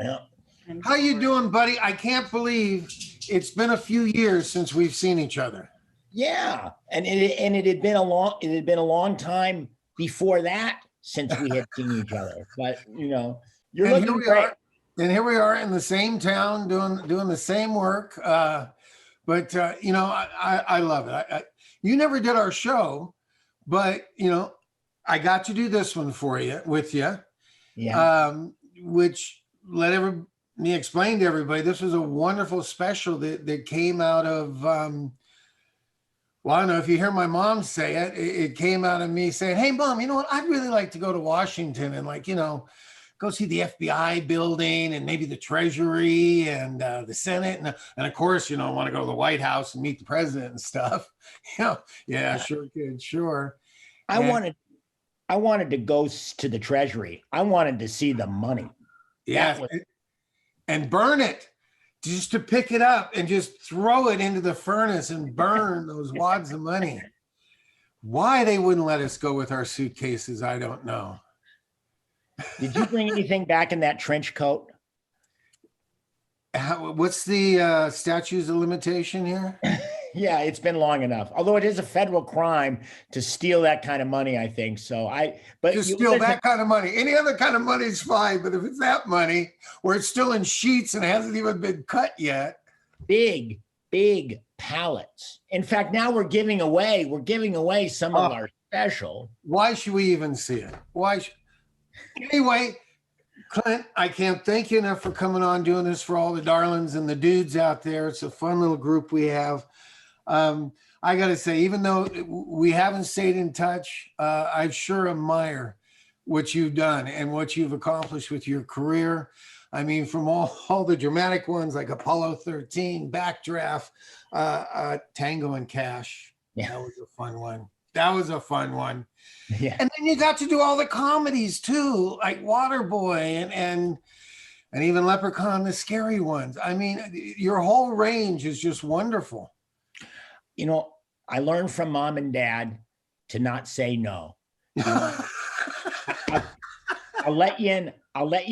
Yeah. How you doing, buddy? I can't believe it's been a few years since we've seen each other. Yeah, and it had been a long time before that since we had seen each other. But you're And looking great. And here we are in the same town doing the same work. But I love it. You never did our show, but I got to do this one with you. Yeah. Which let me explain to everybody. This was a wonderful special that came out of. Well, I don't know if you hear my mom say it. It came out of me saying, "Hey, Mom, you know what? I'd really like to go to Washington and go see the FBI building and maybe the Treasury and the Senate and of course, I want to go to the White House and meet the president and stuff." Yeah, sure, kid, sure. I wanted to go to the Treasury. I wanted to see the money. Yeah, and burn it. Just to pick it up and just throw it into the furnace and burn those wads of money. Why they wouldn't let us go with our suitcases, I don't know. Did you bring anything back in that trench coat? What's the statutes of limitation here? Yeah, it's been long enough. Although it is a federal crime to steal that kind of money, I think. Steal that kind of money. Any other kind of money is fine, but if it's that money where it's still in sheets and hasn't even been cut yet. Big pallets. In fact, now we're giving away some of our special. Why should we even see it? Anyway, Clint, I can't thank you enough for coming on, doing this for all the darlings and the dudes out there. It's a fun little group we have. I got to say, even though we haven't stayed in touch, I sure admire what you've done and what you've accomplished with your career. I mean, from all the dramatic ones like Apollo 13, Backdraft, Tango and Cash. Yeah. That was a fun one. Yeah. And then you got to do all the comedies too, like Waterboy and even Leprechaun, the scary ones. I mean, your whole range is just wonderful. I learned from Mom and Dad to not say no. I'll let you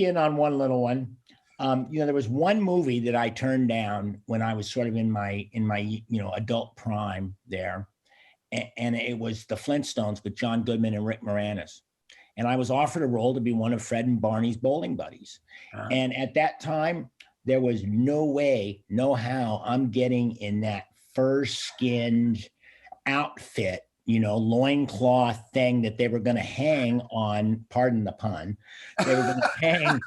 in on one little one. There was one movie that I turned down when I was sort of in my adult prime there. And it was The Flintstones with John Goodman and Rick Moranis. And I was offered a role to be one of Fred and Barney's bowling buddies. Uh-huh. And at that time, there was no way, no how I'm getting in that fur-skinned outfit, loincloth thing that they were going to hang on, pardon the pun, they were going to hang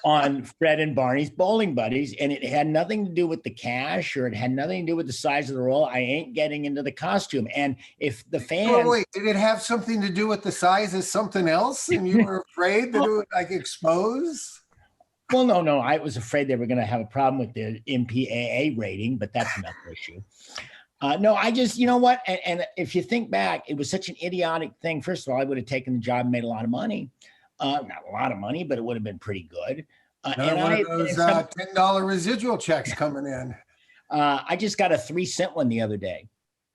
on Fred and Barney's bowling buddies. And it had nothing to do with the cash or it had nothing to do with the size of the role. I ain't getting into the costume. And if the fans... Oh, wait, did it have something to do with the size of something else? And you were afraid that it would expose? Well, no. I was afraid they were going to have a problem with the MPAA rating, but that's another issue. No, I just, you know what? And if you think back, it was such an idiotic thing. First of all, I would have taken the job and made a lot of money. Not a lot of money, but it would have been pretty good. And one of those $10 residual checks coming in. I just got a 3-cent one the other day.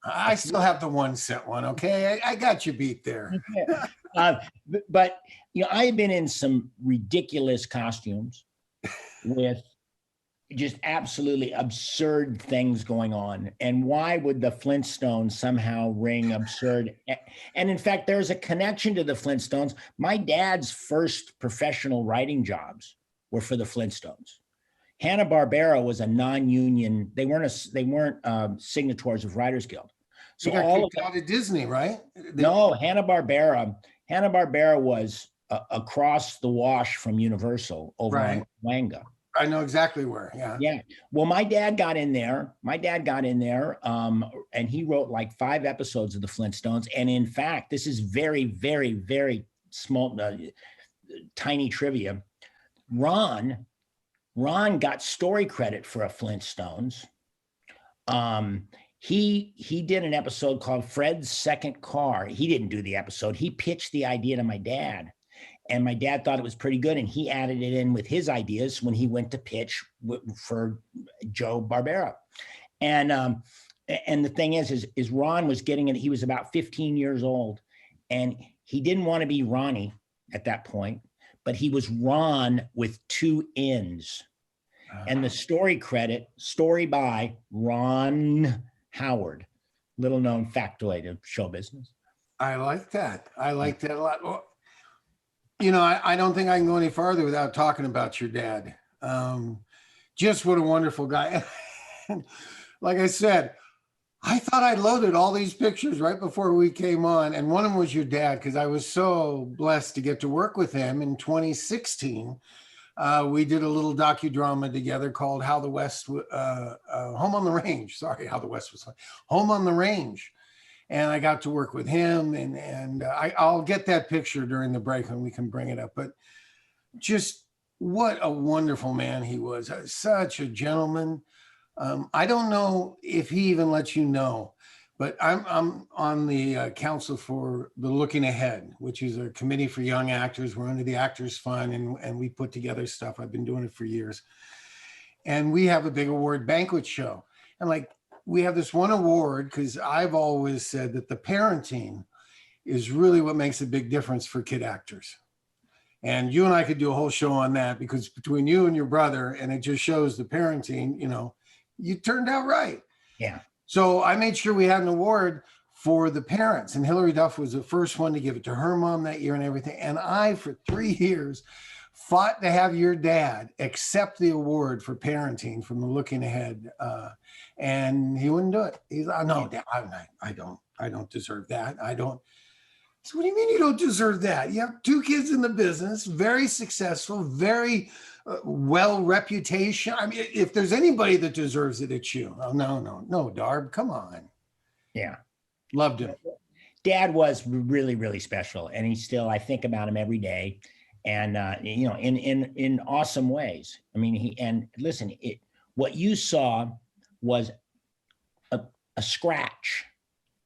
I still have the 1-cent one. Okay. I got you beat there. But I have been in some ridiculous costumes with just absolutely absurd things going on. And why would the Flintstones somehow ring absurd? And in fact, there's a connection to the Flintstones. My dad's first professional writing jobs were for the Flintstones. Hanna-Barbera was a non-union. They weren't signatories of Writers Guild. So you got kicked out of Disney, right? No, Hanna-Barbera was across the wash from Universal over on Wanga. I know exactly where. Yeah. Yeah. Well, my dad got in there, and he wrote like 5 episodes of the Flintstones. And in fact, this is very, very, very small, tiny trivia. Ron got story credit for a Flintstones. He did an episode called Fred's Second Car. He didn't do the episode. He pitched the idea to my dad. And my dad thought it was pretty good, and he added it in with his ideas when he went to pitch for Joe Barbera. And the thing is Ron was getting it. He was about 15 years old, and he didn't want to be Ronnie at that point, but he was Ron with 2 N's. And the story credit, story by Ron Howard, little known factoid of show business. I like that. I like that a lot. Well, I don't think I can go any farther without talking about your dad. Just what a wonderful guy. Like I said, I thought I loaded all these pictures right before we came on, and one of them was your dad, because I was so blessed to get to work with him in 2016. We did a little docudrama together called How the West, Home on the Range. Sorry, How the West was Home on the Range. And I got to work with him, and I'll get that picture during the break and we can bring it up. But just what a wonderful man he was. Such a gentleman. I don't know if he even lets you know, but I'm on the council for the Looking Ahead, which is a committee for young actors. We're under the Actors Fund, and we put together stuff. I've been doing it for years. And we have a big award banquet show. And we have this one award because I've always said that the parenting is really what makes a big difference for kid actors. And you and I could do a whole show on that, because between you and your brother, and it just shows the parenting, you turned out right. Yeah. So I made sure we had an award for the parents, and Hillary Duff was the first one to give it to her mom that year and everything. And I, for 3 years, fought to have your dad accept the award for parenting from the Looking Ahead. And he wouldn't do it. He's like, no, Dad, I don't deserve that. I don't. So what do you mean you don't deserve that? You have 2 kids in the business, very successful, very well reputation. I mean, if there's anybody that deserves it, it's you. Oh, no, Darb, come on. Yeah. Loved him. Dad was really, really special. And I think about him every day, and, in awesome ways. I mean, what you saw was a scratch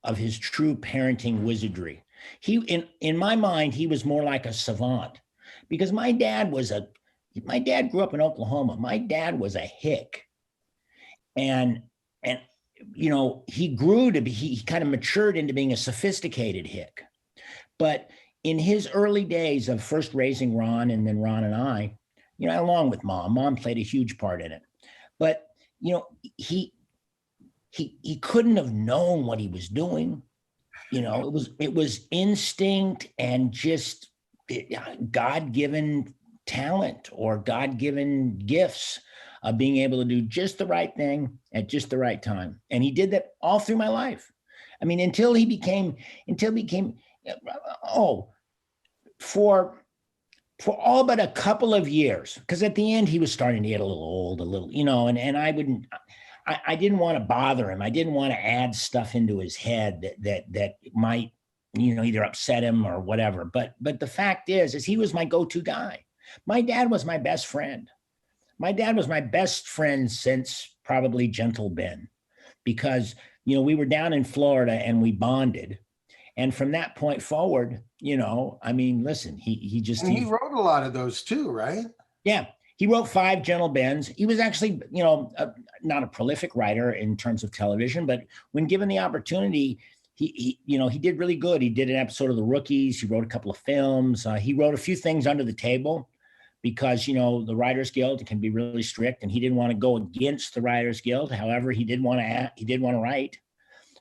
of his true parenting wizardry. In my mind, he was more like a savant, because my dad grew up in Oklahoma. My dad was a hick, and he kind of matured into being a sophisticated hick. But in his early days of first raising Ron, and then Ron and I, along with mom played a huge part in it. But, he couldn't have known what he was doing. It was instinct and just God-given talent or God-given gifts of being able to do just the right thing at just the right time. And he did that all through my life. I mean, until he became, for all but a couple of years, because at the end he was starting to get a little old, and I didn't want to bother him. I didn't want to add stuff into his head that might, either upset him or whatever. But the fact is he was my go-to guy. My dad was my best friend. My dad was my best friend since probably Gentle Ben, because, we were down in Florida and we bonded. And from that point forward, listen, he wrote a lot of those too, right? Yeah. He wrote 5 Gentle Bens. He was actually, not a prolific writer in terms of television, but when given the opportunity, he did really good. He did an episode of The Rookies. He wrote a couple of films. He wrote a few things under the table because, the Writers Guild can be really strict, and he didn't want to go against the Writers Guild. However, he did want to write.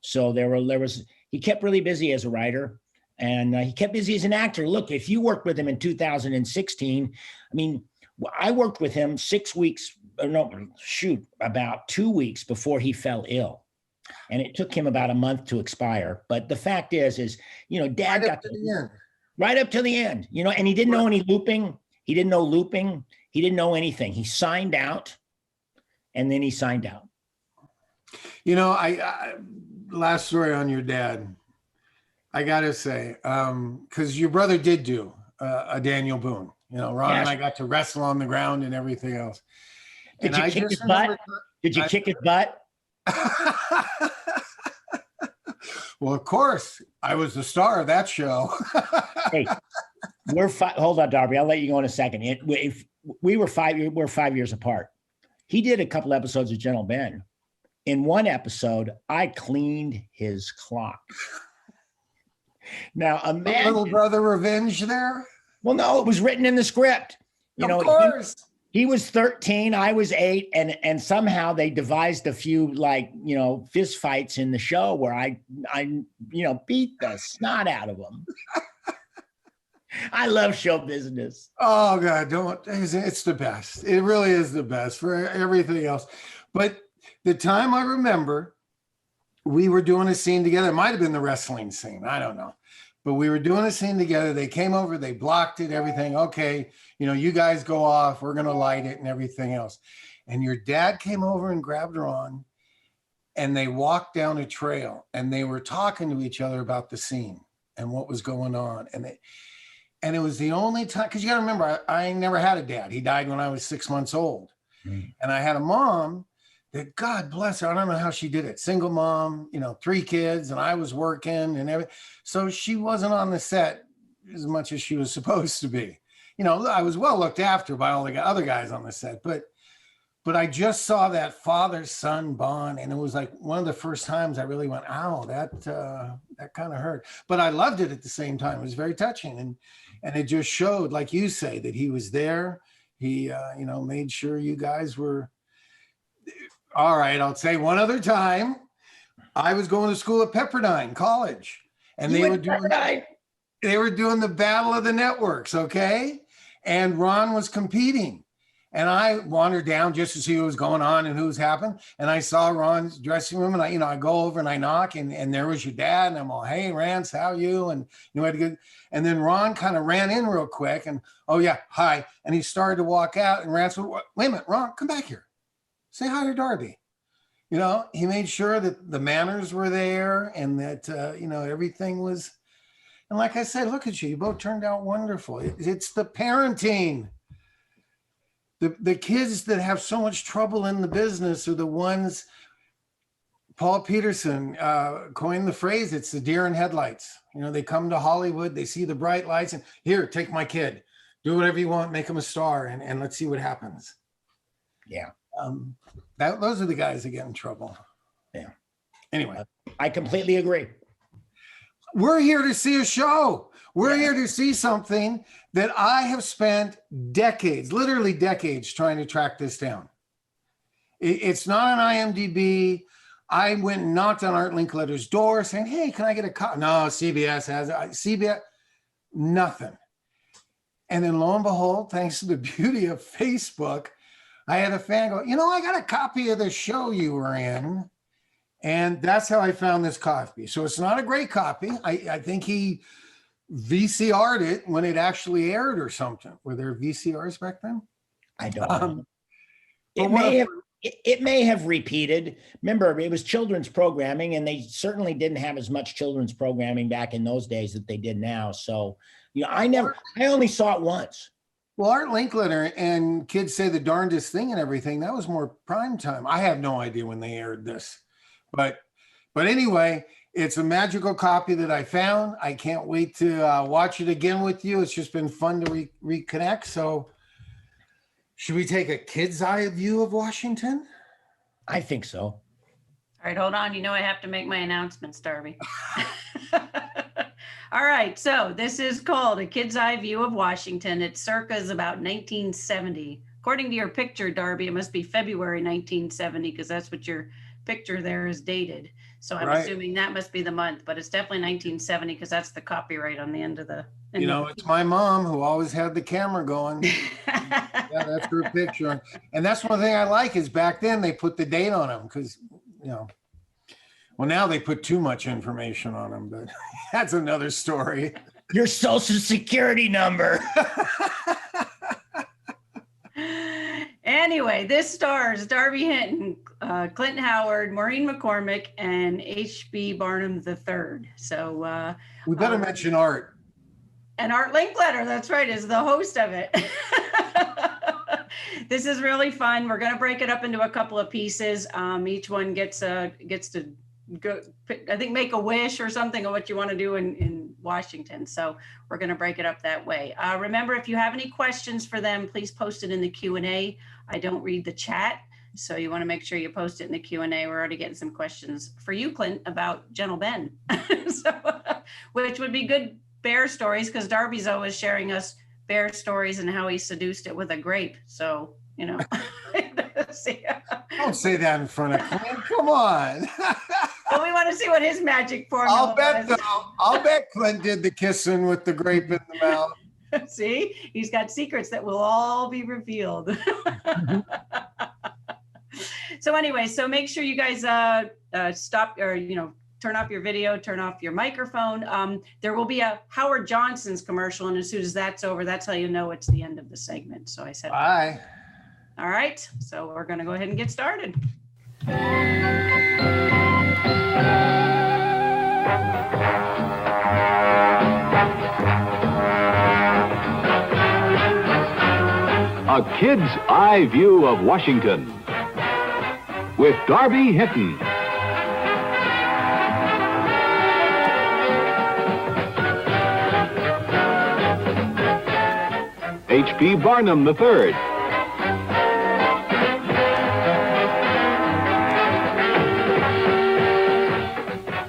So he kept really busy as a writer, and he kept busy as an actor. Look, if you worked with him in 2016, I worked with him about 2 weeks before he fell ill. And it took him about a month to expire. But the fact is, Dad got to the end. Right up to the end, and he didn't know any looping. He didn't know looping. He didn't know anything. He signed out, and then he signed out. Last story on your dad, I got to say, because your brother did do a Daniel Boone. Ron and I got to wrestle on the ground and everything else. Did you kick his butt? Did you kick his butt? Well, of course, I was the star of that show. Hey, hold on, Darby. I'll let you go in a second. We're 5 years apart. He did a couple episodes of Gentle Ben. In one episode, I cleaned his clock. Now, imagine little brother revenge there. Well, no, it was written in the script. You know, Of course. he was 13, I was 8, and somehow they devised a few, like, you know, fist fights in the show where I beat the snot out of them. I love show business. Oh God, it's the best. It really is the best for everything else. But the time I remember, we were doing a scene together. It might have been the wrestling scene. I don't know. But we were doing a scene together. They came over, they blocked it, everything. Okay, you know, you guys go off. We're going to light it and everything else. And your dad came over and grabbed Ron, and they walked down a trail, and they were talking to each other about the scene and what was going on. And it was the only time, because you got to remember, I never had a dad. He died when I was 6 months old. Mm. And I had a mom that, God bless her, I don't know how she did it. Single mom, you know, 3 kids, and I was working and everything. So she wasn't on the set as much as she was supposed to be. You know, I was well looked after by all the other guys on the set, but I just saw that father-son bond, and it was like one of the first times I really went, ow, that kind of hurt. But I loved it at the same time. It was very touching, and it just showed, like you say, that he was there. He, you know, made sure you guys were. All right, I'll say one other time. I was going to school at Pepperdine College, and they were doing the Battle of the Networks, okay? And Ron was competing, and I wandered down just to see what was going on and who was happening. And I saw Ron's dressing room, and I go over and I knock, and there was your dad, and I'm all, hey, Rance, how are you? And you know, and then Ron kind of ran in real quick, and oh yeah, hi, and he started to walk out, and Rance went, wait a minute, Ron, come back here. Say hi to Darby. You know, he made sure that the manners were there and that, you know, everything was. And like I said, look at you. You both turned out wonderful. It's the parenting. The kids that have so much trouble in the business are the ones. Paul Peterson coined the phrase, it's the deer in headlights. You know, they come to Hollywood, they see the bright lights, and here, take my kid. Do whatever you want, make him a star, and let's see what happens. Yeah. Those are the guys that get in trouble. Yeah. Anyway, I completely agree. We're here to see a show. We're here to see something that I have spent decades, literally decades, trying to track this down. It's not on IMDb. I went and knocked on Art Linkletter's door saying, hey, can I get a copy? No, CBS has it. CBS, nothing. And then lo and behold, thanks to the beauty of Facebook, I had a fan go, you know, I got a copy of the show you were in. And that's how I found this copy. So it's not a great copy. I think he VCR'd it when it actually aired or something. Were there VCRs back then? I don't know. It may have repeated. Remember, it was children's programming, and they certainly didn't have as much children's programming back in those days that they did now. So, you know, I only saw it once. Well, Art Linkletter and Kids Say the Darndest Thing and everything, that was more prime time. I have no idea when they aired this. But anyway, it's a magical copy that I found. I can't wait to watch it again with you. It's just been fun to reconnect. So should we take a kid's eye view of Washington? I think so. All right, hold on. You know I have to make my announcements, Darby. All right, so this is called A Kid's Eye View of Washington. It circa is about 1970. According to your picture, Darby, it must be February 1970 because that's what your picture there is dated. So I'm assuming that must be the month, but it's definitely 1970 because that's the copyright on the end of the. You know, it's my mom who always had the camera going. Yeah, that's her picture. And that's one thing I like is back then they put the date on them because, you know, well, now they put too much information on them, but that's another story. Your social security number. Anyway, this stars Darby Hinton, Clint Howard, Maureen McCormick, and HB Barnum III. So we better mention Art. And Art Linkletter, that's right, is the host of it. This is really fun. We're going to break it up into a couple of pieces. Each one gets to go, I think, make a wish or something of what you want to do in Washington. So we're going to break it up that way. Remember, if you have any questions for them, please post it in the Q&A. I don't read the chat, so you want to make sure you post it in the Q&A. We're already getting some questions for you, Clint, about Gentle Ben, which would be good bear stories because Darby's always sharing us bear stories and how he seduced it with a grape. So, you know. Don't say that in front of Clint. Come on. Well, we want to see what his magic formula was. I'll bet Clint did the kissing with the grape in the mouth. See, he's got secrets that will all be revealed. So anyway, so make sure you guys stop, or turn off your video, turn off your microphone. There will be a Howard Johnson's commercial, and as soon as that's over, that's how you know it's the end of the segment. So I said, bye. All right, so we're going to go ahead and get started. A Kid's Eye View of Washington with Darby Hinton. HB Barnum III.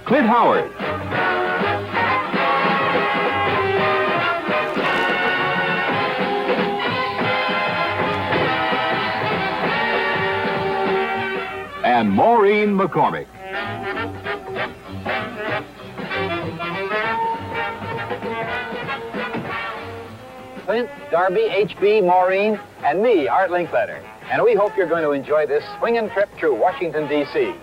Clint Howard. And Maureen McCormick. Clint, Darby, HB, Maureen, and me, Art Linkletter. And we hope you're going to enjoy this swinging trip through Washington, D.C.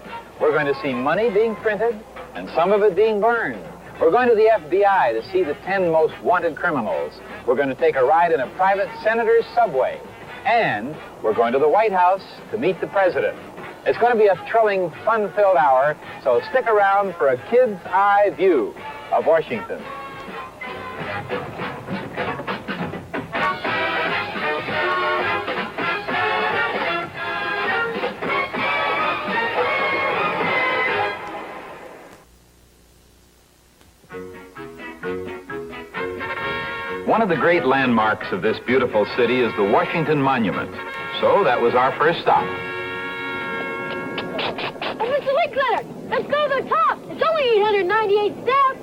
We're going to see money being printed and some of it being burned. We're going to the FBI to see the 10 most wanted criminals. We're going to take a ride in a private senator's subway. And we're going to the White House to meet the president. It's going to be a thrilling, fun-filled hour, so stick around for a kid's eye view of Washington. One of the great landmarks of this beautiful city is the Washington Monument. So that was our first stop. Hey, Mr. Linkletter, let's go to the top. It's only 898 steps.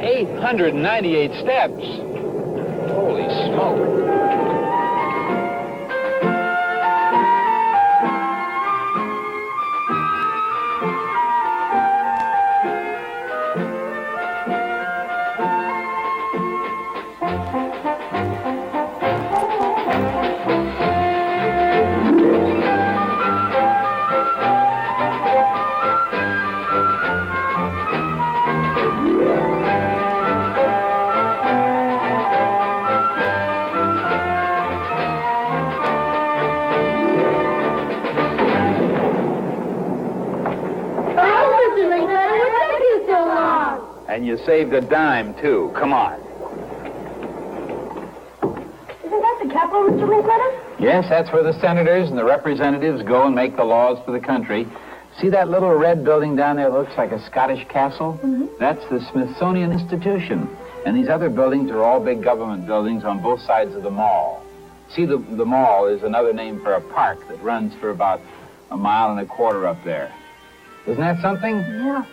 898 steps. Holy smoke. And you saved a dime, too. Come on. Isn't that the Capitol, Mr. Linkletter? Yes, that's where the senators and the representatives go and make the laws for the country. See that little red building down there that looks like a Scottish castle? Mm-hmm. That's the Smithsonian Institution. And these other buildings are all big government buildings on both sides of the mall. See, the mall is another name for a park that runs for about 1.25 miles up there. Isn't that something? Yeah.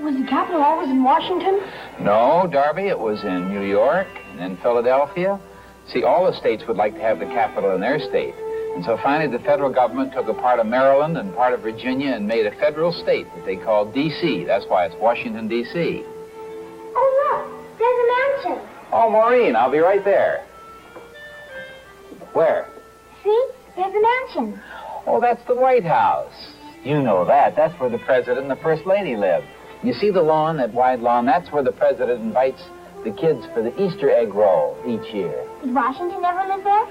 Was the Capitol always in Washington? No, Darby, it was in New York and then Philadelphia. See, all the states would like to have the capital in their state. And so finally the federal government took a part of Maryland and part of Virginia and made a federal state that they called D.C. That's why it's Washington, D.C. Oh, look, there's a mansion. Oh, Maureen, I'll be right there. Where? See, there's a mansion. Oh, that's the White House. You know that. That's where the president and the first lady live. You see the lawn, that wide lawn? That's where the president invites the kids for the Easter egg roll each year. Did Washington ever live there?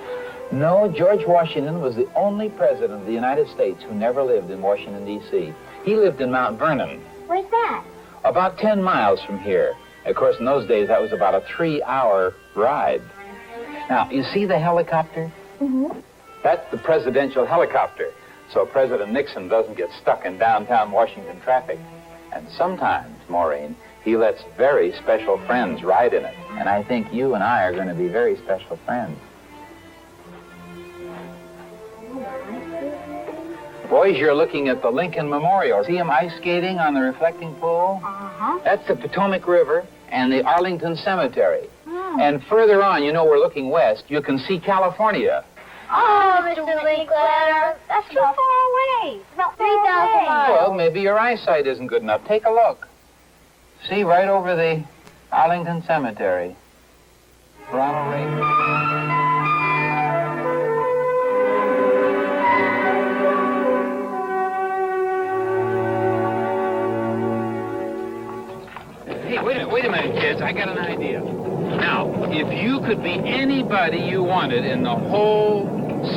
No, George Washington was the only president of the United States who never lived in Washington, D.C. He lived in Mount Vernon, Where's that? about 10 miles from here. Of course, in those days, that was about a 3-hour ride. Now, you see the helicopter? Mm-hmm. That's the presidential helicopter, so President Nixon doesn't get stuck in downtown Washington traffic. And sometimes, Maureen, he lets very special friends ride in it. And I think you and I are going to be very special friends. Boys, you're looking at the Lincoln Memorial. See him ice skating on the reflecting pool? Uh-huh. That's the Potomac River. and the Arlington Cemetery. And further on, you know, we're looking west, you can see California. Oh, Mr. Linkletter, that's too far away. It's about 3,000 miles. Well, maybe your eyesight isn't good enough. Take a look. See, right over the Arlington Cemetery. Ronald Reagan. Hey, wait a minute, kids. I got an idea. Now, if you could be anybody you wanted in the whole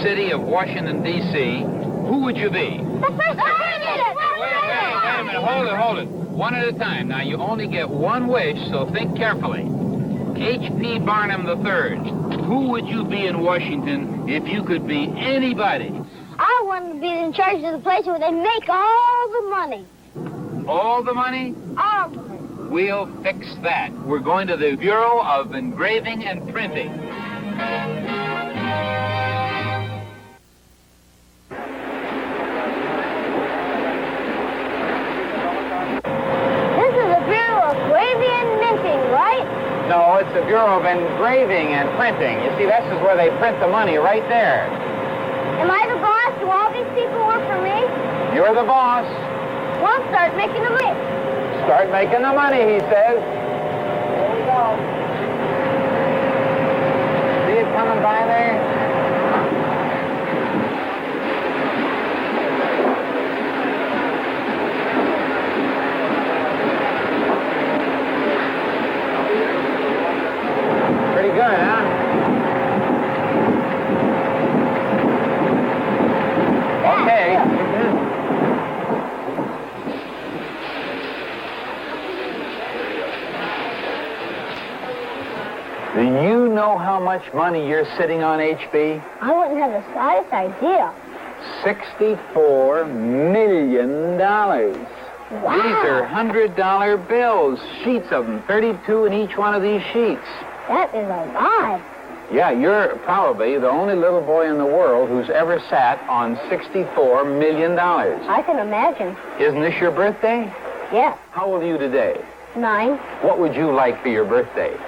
city of Washington, D.C., who would you be? The first president! Wait a minute. Hold it. One at a time. Now, you only get one wish, so think carefully. HB Barnum III. Who would you be in Washington if you could be anybody? I want to be in charge of the place where they make all the money. All the money? All the money. We'll fix that. We're going to the Bureau of Engraving and Printing. This is the Bureau of Engraving and Minting, right? No, it's the Bureau of Engraving and Printing. You see, this is where they print the money, right there. Am I the boss? Do all these people work for me? You're the boss. Well, start making the money. Start making the money, he says. Here we go. See it coming by there? Pretty good, huh? Okay. Do you know how much money you're sitting on, HB? I wouldn't have the slightest idea. $64 million. Wow. These are $100 bills, sheets of them, 32 in each one of these sheets. That is a lot. Yeah, you're probably the only little boy in the world who's ever sat on $64 million. I can imagine. Isn't this your birthday? Yeah. How old are you today? 9. What would you like for your birthday?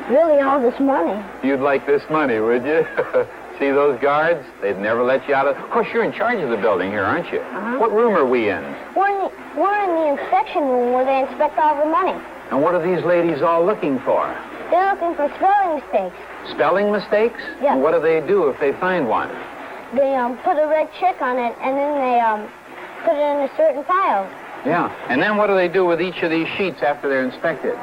Really all this money. You'd like this money, would you? See those guards? They'd never let you out of... Of course, you're in charge of the building here, aren't you? Uh-huh. What room are we in? We're in the inspection room where they inspect all the money. And what are these ladies all looking for? They're looking for spelling mistakes. Spelling mistakes? Yeah. And what do they do if they find one? They put a red check on it, and then they put it in a certain file. Yeah. And then what do they do with each of these sheets after they're inspected?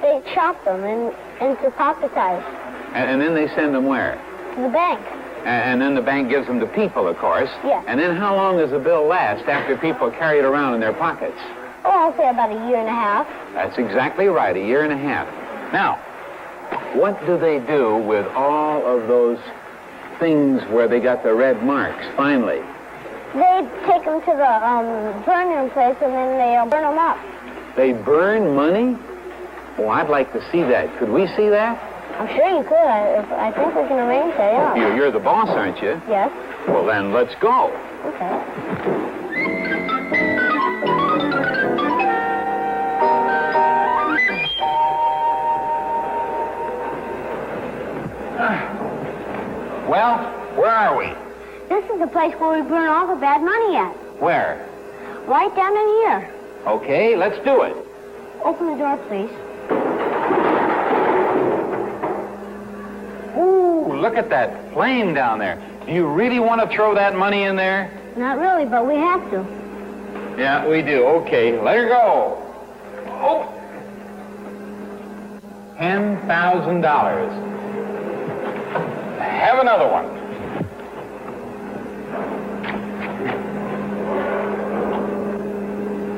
They chop them into pocket size And then they send them where? to the bank. And then the bank gives them to people, of course. Yeah. And then how long does the bill last after people carry it around in their pockets? Oh, I'll say about a year and a half. That's exactly right, a year and a half. Now, what do they do with all of those things where they got the red marks, finally? They take them to the burning place, and then they burn them up. They burn money? Well, I'd like to see that. Could we see that? I'm sure you could. I think we can arrange that, yeah. You're the boss, aren't you? Yes. Well, then let's go. Okay. Well, where are we? This is the place where we burn all the bad money at. Where? Right down in here. Okay, let's do it. Open the door, please. Ooh, look at that flame down there. Do you really want to throw that money in there? Not really, but we have to. Yeah, we do. Okay, let her go. Oh! $10,000. Have another one.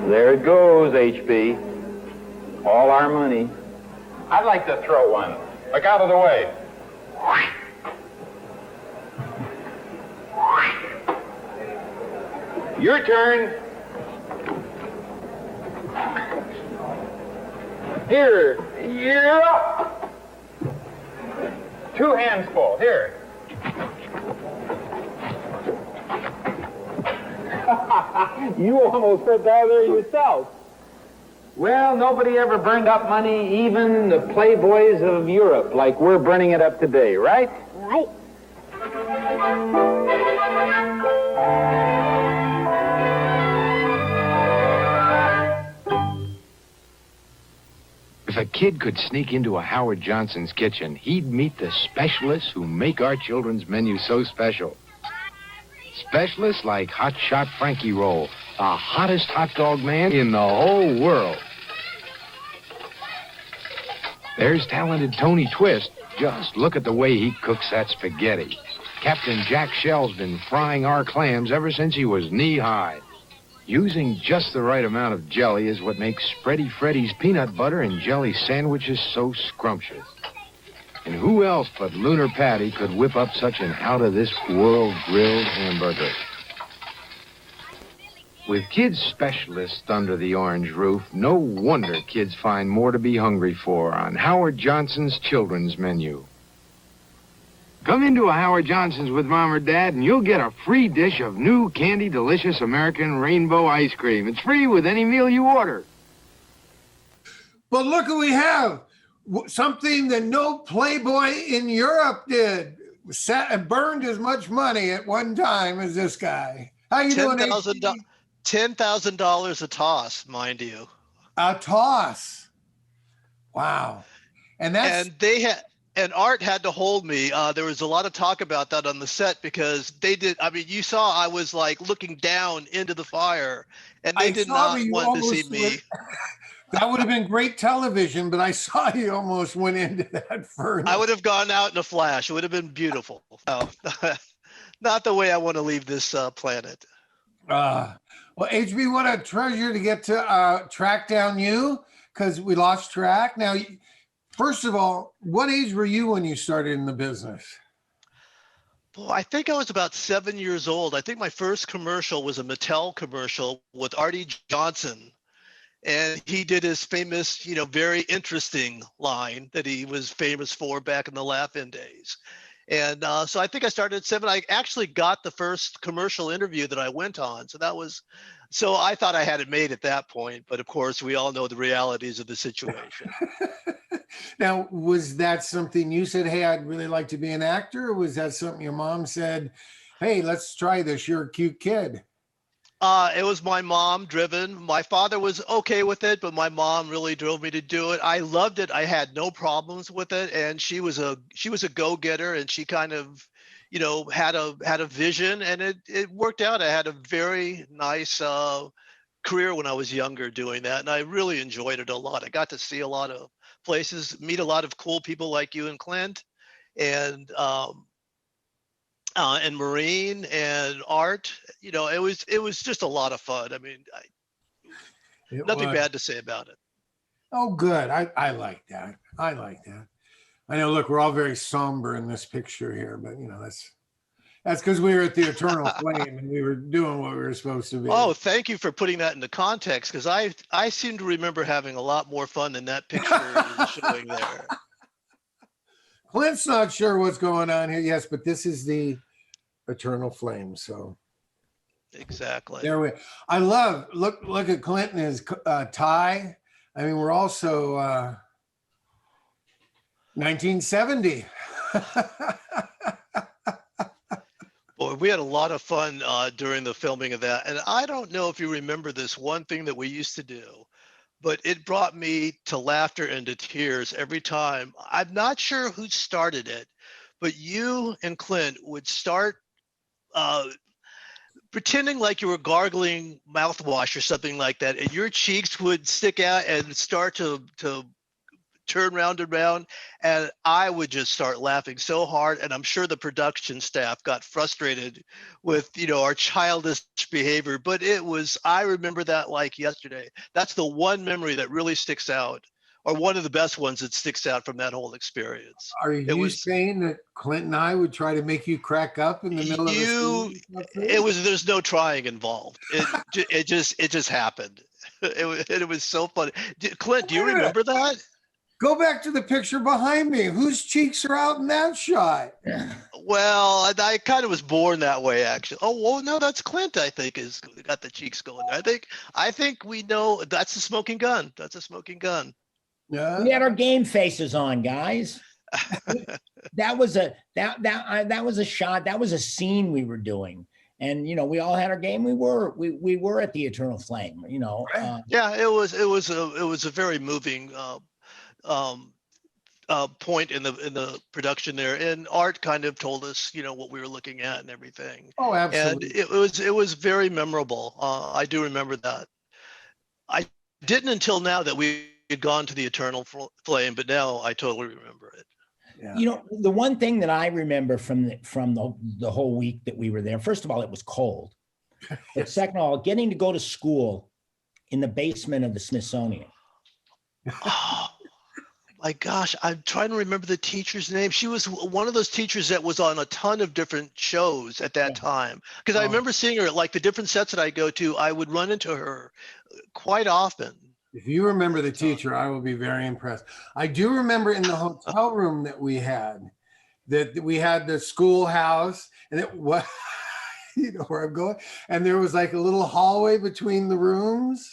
There it goes, HB. All our money. I'd like to throw one. Look out of the way. Your turn. Here, you're up. 2 hands full. Here. You almost put that there yourself. Well, nobody ever burned up money, even the playboys of Europe, like we're burning it up today, right? Right. If a kid could sneak into a Howard Johnson's kitchen, he'd meet the specialists who make our children's menu so special. Specialists like Hot Shot Frankie Roll, the hottest hot dog man in the whole world. There's talented Tony Twist. Just look at the way he cooks that spaghetti. Captain Jack Shell's been frying our clams ever since he was knee-high. Using just the right amount of jelly is what makes Spready Freddy's peanut butter and jelly sandwiches so scrumptious. And who else but Lunar Patty could whip up such an out-of-this-world grilled hamburger? With kids specialists under the orange roof, no wonder kids find more to be hungry for on Howard Johnson's children's menu. Come into a Howard Johnson's with Mom or Dad, and you'll get a free dish of new Candy Delicious American Rainbow Ice Cream. It's free with any meal you order. But look what we have. Something that no playboy in Europe did. Sat and burned as much money at one time as this guy. How you doing, HB? $10,000 a toss, mind you. A toss. Wow. And Art had to hold me. There was a lot of talk about that on the set because they did. I mean, you saw I was like looking down into the fire, and they did not want to see me. That would have been great television, but I saw you almost went into that furnace. I would have gone out in a flash. It would have been beautiful. No, not the way I want to leave this planet. Well, HB, what a treasure to get to track down you, because we lost track. Now, first of all, what age were you when you started in the business? Well, I think I was about 7 years old. I think my first commercial was a Mattel commercial with Artie Johnson. And he did his famous, very interesting line that he was famous for back in the Laugh-In days. And so I think I started at 7. I actually got the first commercial interview that I went on. So I thought I had it made at that point. But of course, we all know the realities of the situation. Now, was that something you said, hey, I'd really like to be an actor? Or was that something your mom said, hey, let's try this. You're a cute kid. It was my mom driven. My father was okay with it, but my mom really drove me to do it. I loved it. I had no problems with it. And she was a go-getter, and she kind of, had a vision, and it worked out. I had a very nice career when I was younger doing that. And I really enjoyed it a lot. I got to see a lot of places, meet a lot of cool people like you and Clint, and Maureen and Art. It was just a lot of fun. I mean, nothing bad to say about it. Oh, good. I like that. I like that. I know, look, we're all very somber in this picture here, but that's because we were at the Eternal Flame and we were doing what we were supposed to be. Oh, thank you for putting that into context, because I seem to remember having a lot more fun than that picture is showing there. Clint's not sure what's going on here. Yes, but this is the Eternal Flame. So exactly. There we. I love look at Clint and his tie. I mean, we're also 1970. Boy, we had a lot of fun during the filming of that. And I don't know if you remember this one thing that we used to do, but it brought me to laughter and to tears every time. I'm not sure who started it, but you and Clint would start pretending like you were gargling mouthwash or something like that, and your cheeks would stick out and start to turn round and round, and I would just start laughing so hard. And I'm sure the production staff got frustrated with our childish behavior, but I remember that like yesterday. That's the one memory that really sticks out, or one of the best ones that sticks out from that whole experience. Are you saying that Clint and I would try to make you crack up in the middle of the scene? There's no trying involved. It just happened. It was so funny. Clint, do you remember that? Go back to the picture behind me. Whose cheeks are out in that shot? Well, I kind of was born that way, actually. Oh, well, no, that's Clint. I think is got the cheeks going. I think we know that's a smoking gun. That's a smoking gun. Yeah. We had our game faces on, guys. That was a shot. That was a scene we were doing, and we all had our game. We were at the Eternal Flame. Yeah, it was a very moving point in the production there, and Art kind of told us what we were looking at and everything. Oh, absolutely. And it was very memorable. I do remember that. I didn't until now that we had gone to the Eternal Flame, but now I totally remember it. Yeah. The one thing that I remember from the whole week that we were there, first of all, it was cold. But second of all, getting to go to school in the basement of the Smithsonian. Oh, my gosh, I'm trying to remember the teacher's name. She was one of those teachers that was on a ton of different shows at that time. Because I remember seeing her at like the different sets that I go to, I would run into her quite often. If you remember the teacher, I will be very impressed. I do remember in the hotel room that we had the schoolhouse, and it was, you know where I'm going, and there was like a little hallway between the rooms.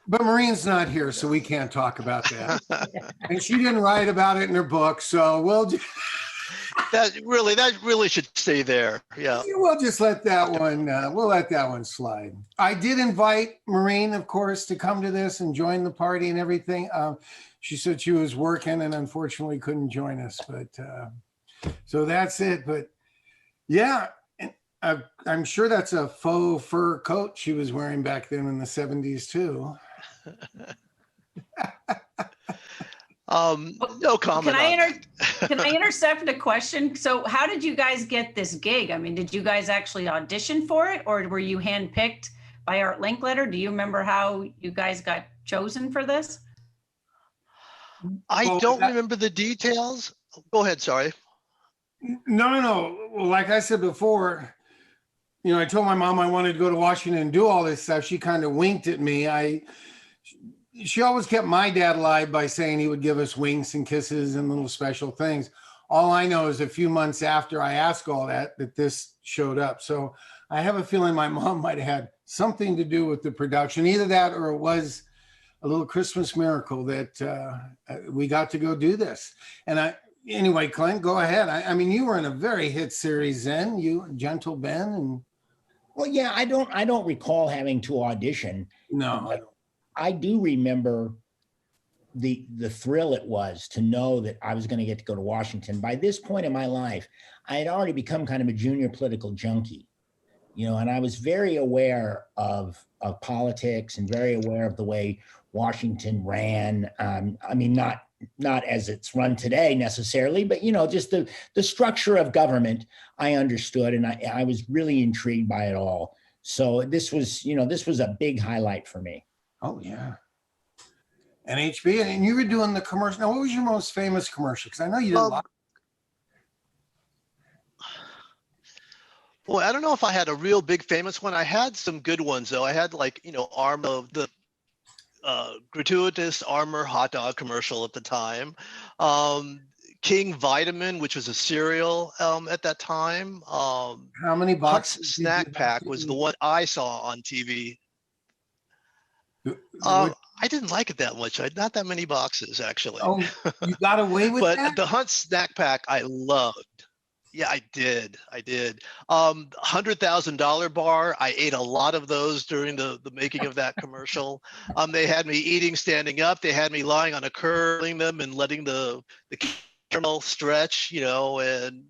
But Maureen's not here, so we can't talk about that. And she didn't write about it in her book, so we'll just... That really should stay there. Yeah. We'll just let that one, we'll let that one slide. I did invite Maureen, of course, to come to this and join the party and everything. She said she was working and unfortunately couldn't join us, but so that's it. But yeah, I'm sure that's a faux fur coat she was wearing back then in the 70s too. No comment. Can I intercept a question? So how did you guys get this gig? I mean, did you guys actually audition for it, or were you handpicked by Art Linkletter? Do you remember how you guys got chosen for this? I don't remember the details. Go ahead, sorry. No. Well, like I said before, I told my mom I wanted to go to Washington and do all this stuff. She kind of winked at me. She always kept my dad alive by saying he would give us winks and kisses and little special things. All I know is a few months after I asked all that this showed up. So I have a feeling my mom might have had something to do with the production, either that or it was a little Christmas miracle that we got to go do this. And anyway, Clint, go ahead. I mean, you were in a very hit series then, you Gentle Ben. And well, yeah, I don't recall having to audition. No, I do remember the thrill it was to know that I was going to get to go to Washington. By this point in my life, I had already become kind of a junior political junkie, and I was very aware of politics and very aware of the way Washington ran. I mean, not as it's run today necessarily, but just the structure of government I understood, and I was really intrigued by it all. So this was a big highlight for me. Oh, yeah. And HB, and you were doing the commercial. Now, what was your most famous commercial? Because I know you did a lot. Boy, I don't know if I had a real big famous one. I had some good ones, though. I had Armor, the gratuitous Armor hot dog commercial at the time. King Vitamin, which was a cereal at that time. How many boxes? Hunt's Snack Pack was the one I saw on TV. I didn't like it that much. Not that many boxes, actually. Oh, you got away with but that? But the Hunt Snack Pack, I loved. Yeah, I did. $100,000 bar. I ate a lot of those during the making of that commercial. They had me eating standing up. They had me lying on a curb, them and letting the caramel stretch. And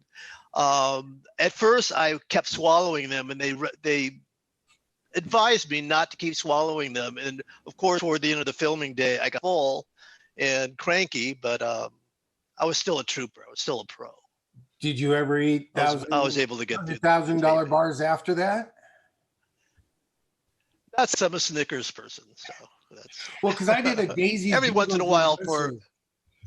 at first I kept swallowing them, and they advised me not to keep swallowing them. And of course, toward the end of the filming day, I got full and cranky, but I was still a trooper. I was still a pro. Did you ever eat I was able to get $100,000 bars after that? I'm a Snickers person, so that's well, because I did a Daisy every once in a while for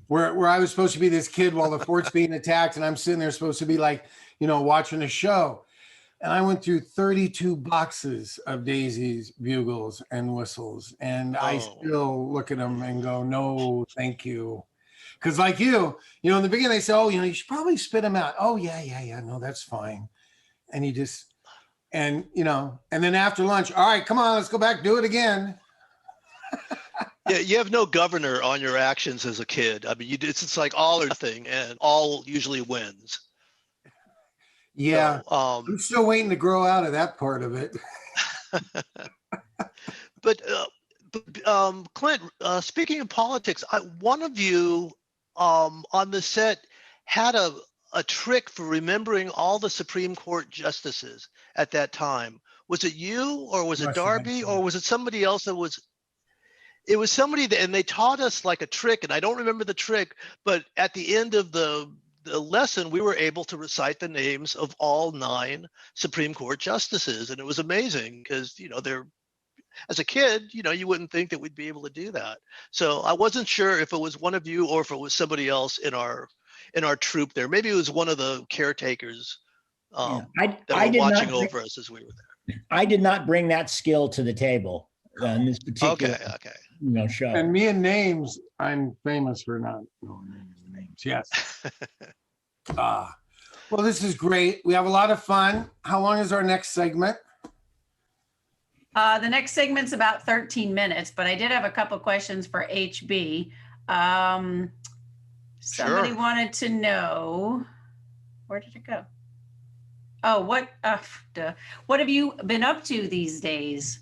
where I was supposed to be this kid while the fort's being attacked, and I'm sitting there supposed to be like, watching a show. And I went through 32 boxes of daisies, bugles, and whistles. And I still look at them and go, no, thank you. Because like you know, in the beginning they say, oh, you know, you should probably spit them out. Oh, yeah. No, that's fine. And you just, and, you know, and then after lunch, all right, come on, let's go back, do it again. Yeah, you have no governor on your actions as a kid. I mean, it's like all or nothing, and all usually wins. Yeah, So, I'm still waiting to grow out of that part of it. but Clint, speaking of politics, one of you on the set had a trick for remembering all the Supreme Court justices at that time. Was it you, or was it Darby, or was it somebody else that was? It was somebody that, and they taught us like a trick, and I don't remember the trick, but at the end of the lesson, we were able to recite the names of all 9 Supreme Court justices. And it was amazing because, you know, as a kid, you know, you wouldn't think that we'd be able to do that. So I wasn't sure if it was one of you or if it was somebody else in our troop there. Maybe it was one of the caretakers that were watching over us as we were there. I did not bring that skill to the table in this particular you know, show. And me and names, I'm famous for not knowing names. Yes. Well, this is great. We have a lot of fun. How long is our next segment? The next segment's about 13 minutes, but I did have a couple questions for HB. Somebody wanted to know, where did it go? Oh, what have you been up to these days?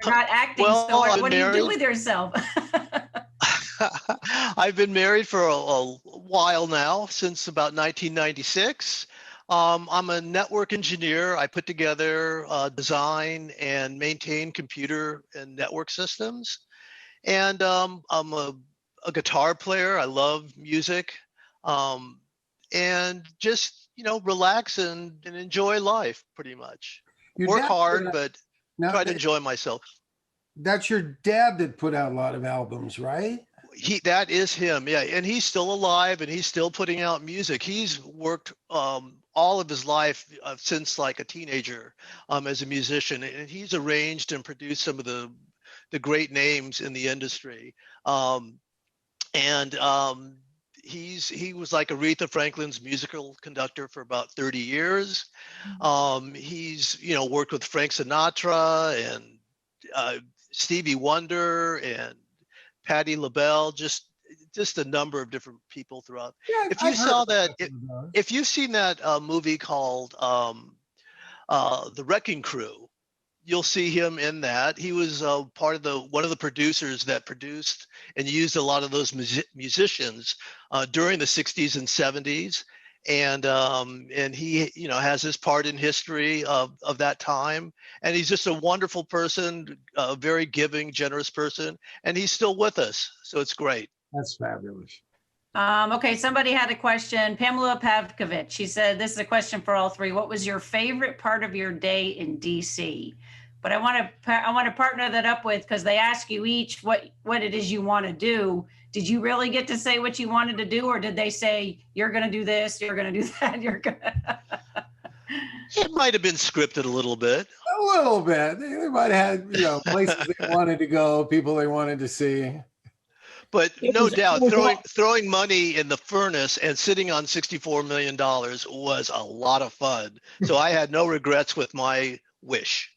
You're not acting, well, so what do you do with yourself? I've been married for a while now, since about 1996. I'm a network engineer. I put together, design, and maintain computer and network systems. And I'm a guitar player. I love music, and just, you know, relax and enjoy life pretty much. Work hard, but try to enjoy myself. That's your dad that put out a lot of albums, right? That is him, yeah, and he's still alive and he's still putting out music. He's worked all of his life since like a teenager as a musician, and he's arranged and produced some of the great names in the industry. He was like Aretha Franklin's musical conductor for about 30 years. He's, you know, worked with Frank Sinatra and Stevie Wonder and Patti LaBelle, just a number of different people throughout. Yeah, if you've seen that movie called The Wrecking Crew, you'll see him in that. He was part of one of the producers that produced and used a lot of those musicians during the 60s and 70s. And he, you know, has his part in history of that time. And he's just a wonderful person, a very giving, generous person. And he's still with us. So it's great. That's fabulous. Okay, somebody had a question. Pamela Pavkovich. She said, this is a question for all 3. What was your favorite part of your day in DC? But I want to partner that up with, because they ask you each what it is you want to do. Did you really get to say what you wanted to do, or did they say, you're going to do this, you're going to do that, you're going to... It might have been scripted a little bit. A little bit. They might have had, you know, places they wanted to go, people they wanted to see. But no doubt, throwing money in the furnace and sitting on $64 million was a lot of fun. So I had no regrets with my wish.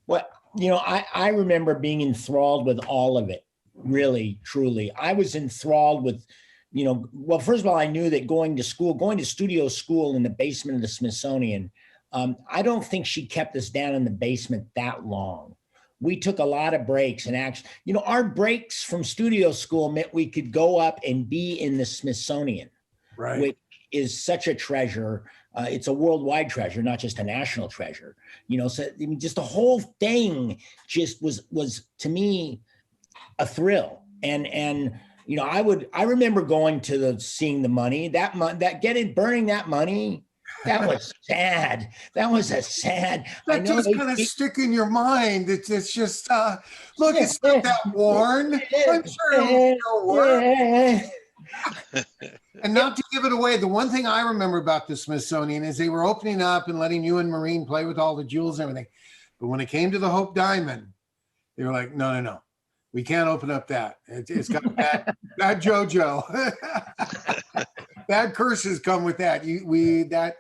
Well, you know, I remember being enthralled with all of it. Really, truly. I was enthralled with, you know, well, first of all, I knew that going to studio school in the basement of the Smithsonian, I don't think she kept us down in the basement that long. We took a lot of breaks, and actually, you know, our breaks from studio school meant we could go up and be in the Smithsonian, right, which is such a treasure. It's a worldwide treasure, not just a national treasure. You know, so I mean, just the whole thing just was to me a thrill. And you know, I remember going to seeing the money, burning that money. That was sad. That was a sad. That just kind of stick in your mind. It's just look, it's not that worn. I'm sure it'll work. And not to give it away, the one thing I remember about the Smithsonian is they were opening up and letting you and Maureen play with all the jewels and everything. But when it came to the Hope Diamond, they were like, no. We can't open up that. It's got bad JoJo. Bad curses come with that.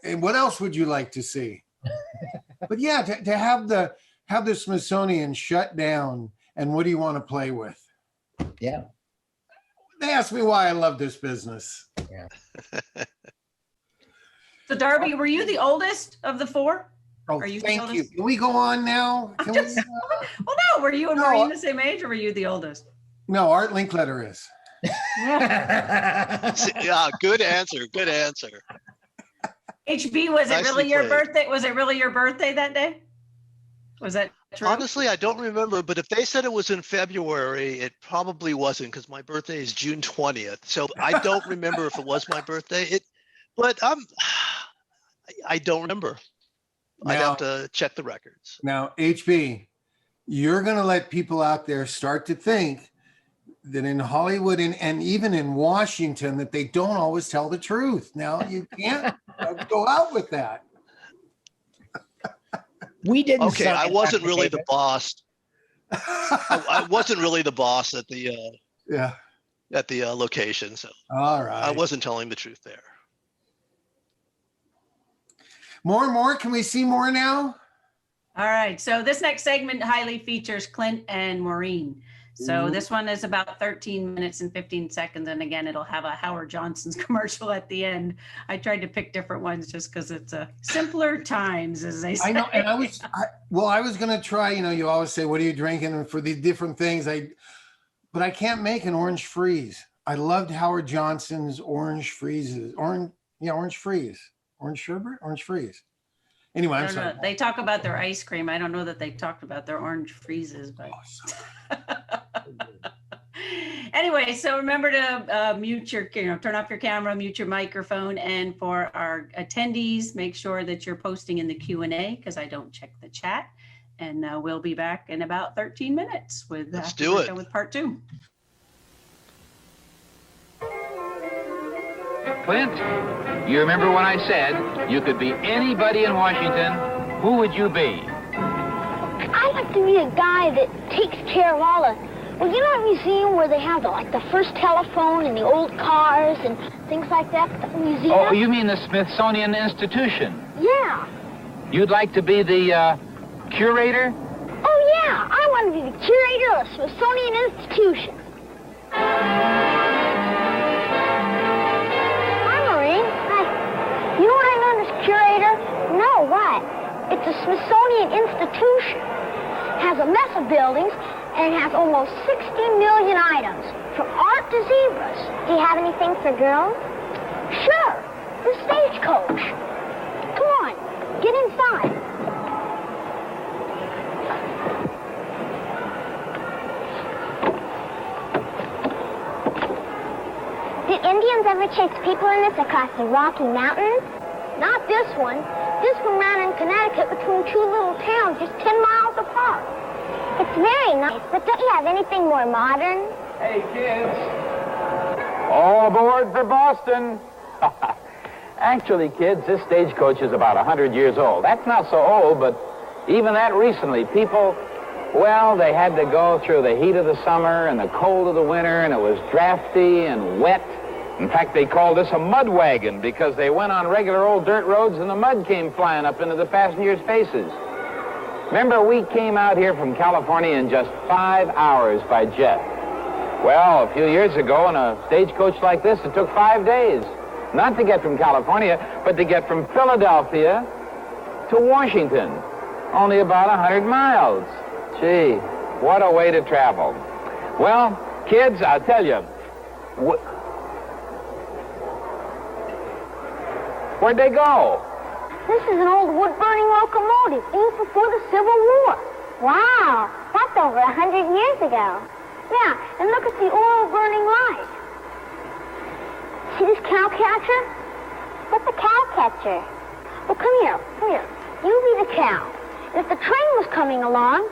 And what else would you like to see? But yeah, to have the Smithsonian shut down, and what do you want to play with? Yeah. They ask me why I love this business. Yeah. So Darby, were you the oldest of the four? Oh, Are you the thank you. oldest? Can we go on now? Can we, Well, no, were you and Maureen the same age, or were you the oldest? no, Art Linkletter is. Yeah, good answer. Good answer. HB, was it Nicely really your played. birthday? Was it really your birthday that day? Was that true? Honestly, I don't remember, but if they said it was in February, it probably wasn't because my birthday is June 20th. So I don't remember if it was my birthday. But I don't remember. I'd have to check the records. Now, HB, you're going to let people out there start to think that in Hollywood and even in Washington that they don't always tell the truth. Now, you can't go out with that. We didn't. Okay, I wasn't really the boss. I wasn't really the boss at the location, so All right. I wasn't telling the truth there. More? Can we see more now? All right. So this next segment highly features Clint and Maureen. So this one is about 13 minutes and 15 seconds. And again, it'll have a Howard Johnson's commercial at the end. I tried to pick different ones just because it's simpler times, as they say. I know, and I was going to try, you always say, what are you drinking? And for the different things, but I can't make an orange freeze. I loved Howard Johnson's orange freezes. Orange freeze. Orange sherbet? Orange freeze. Anyway, I'm sorry. They talk about their ice cream. I don't know that they talked about their orange freezes, but. Anyway, so remember to turn off your camera, mute your microphone, and for our attendees, make sure that you're posting in the Q&A because I don't check the chat. And we'll be back in about 13 minutes with Let's do it. With part 2. Clint, you remember when I said you could be anybody in Washington? Who would you be? I'd like to be a guy that takes care of all the, well, you know that museum where they have the first telephone and the old cars and things like that? The museum? Oh, you mean the Smithsonian Institution? Yeah. You'd like to be the curator? Oh, yeah. I want to be the curator of the Smithsonian Institution. Hi, Maureen. Hi. You know what I learned as curator? No, what? It's a Smithsonian Institution. It has a mess of buildings, and it has almost 60 million items, from art to zebras. Do you have anything for girls? Sure, the stagecoach. Come on, get inside. Did Indians ever chase people in this across the Rocky Mountains? Not this one. This one ran in Connecticut between two little towns just 10 miles apart. It's very nice, but don't you have anything more modern? Hey, kids. All aboard for Boston. Actually, kids, this stagecoach is about 100 years old. That's not so old, but even that recently, people, well, they had to go through the heat of the summer and the cold of the winter, and it was drafty and wet. In fact, they called this a mud wagon because they went on regular old dirt roads and the mud came flying up into the passengers' faces. Remember, we came out here from California in just 5 hours by jet. Well, a few years ago, in a stagecoach like this, it took 5 days. Not to get from California, but to get from Philadelphia to Washington. Only about 100 miles. Gee, what a way to travel. Well, kids, I'll tell you. Where'd they go? This is an old wood-burning locomotive, built before the Civil War. Wow, that's over 100 years ago. Yeah, and look at the oil-burning light. See this cow catcher? What's a cow catcher? Well, come here. You be the cow. And if the train was coming along,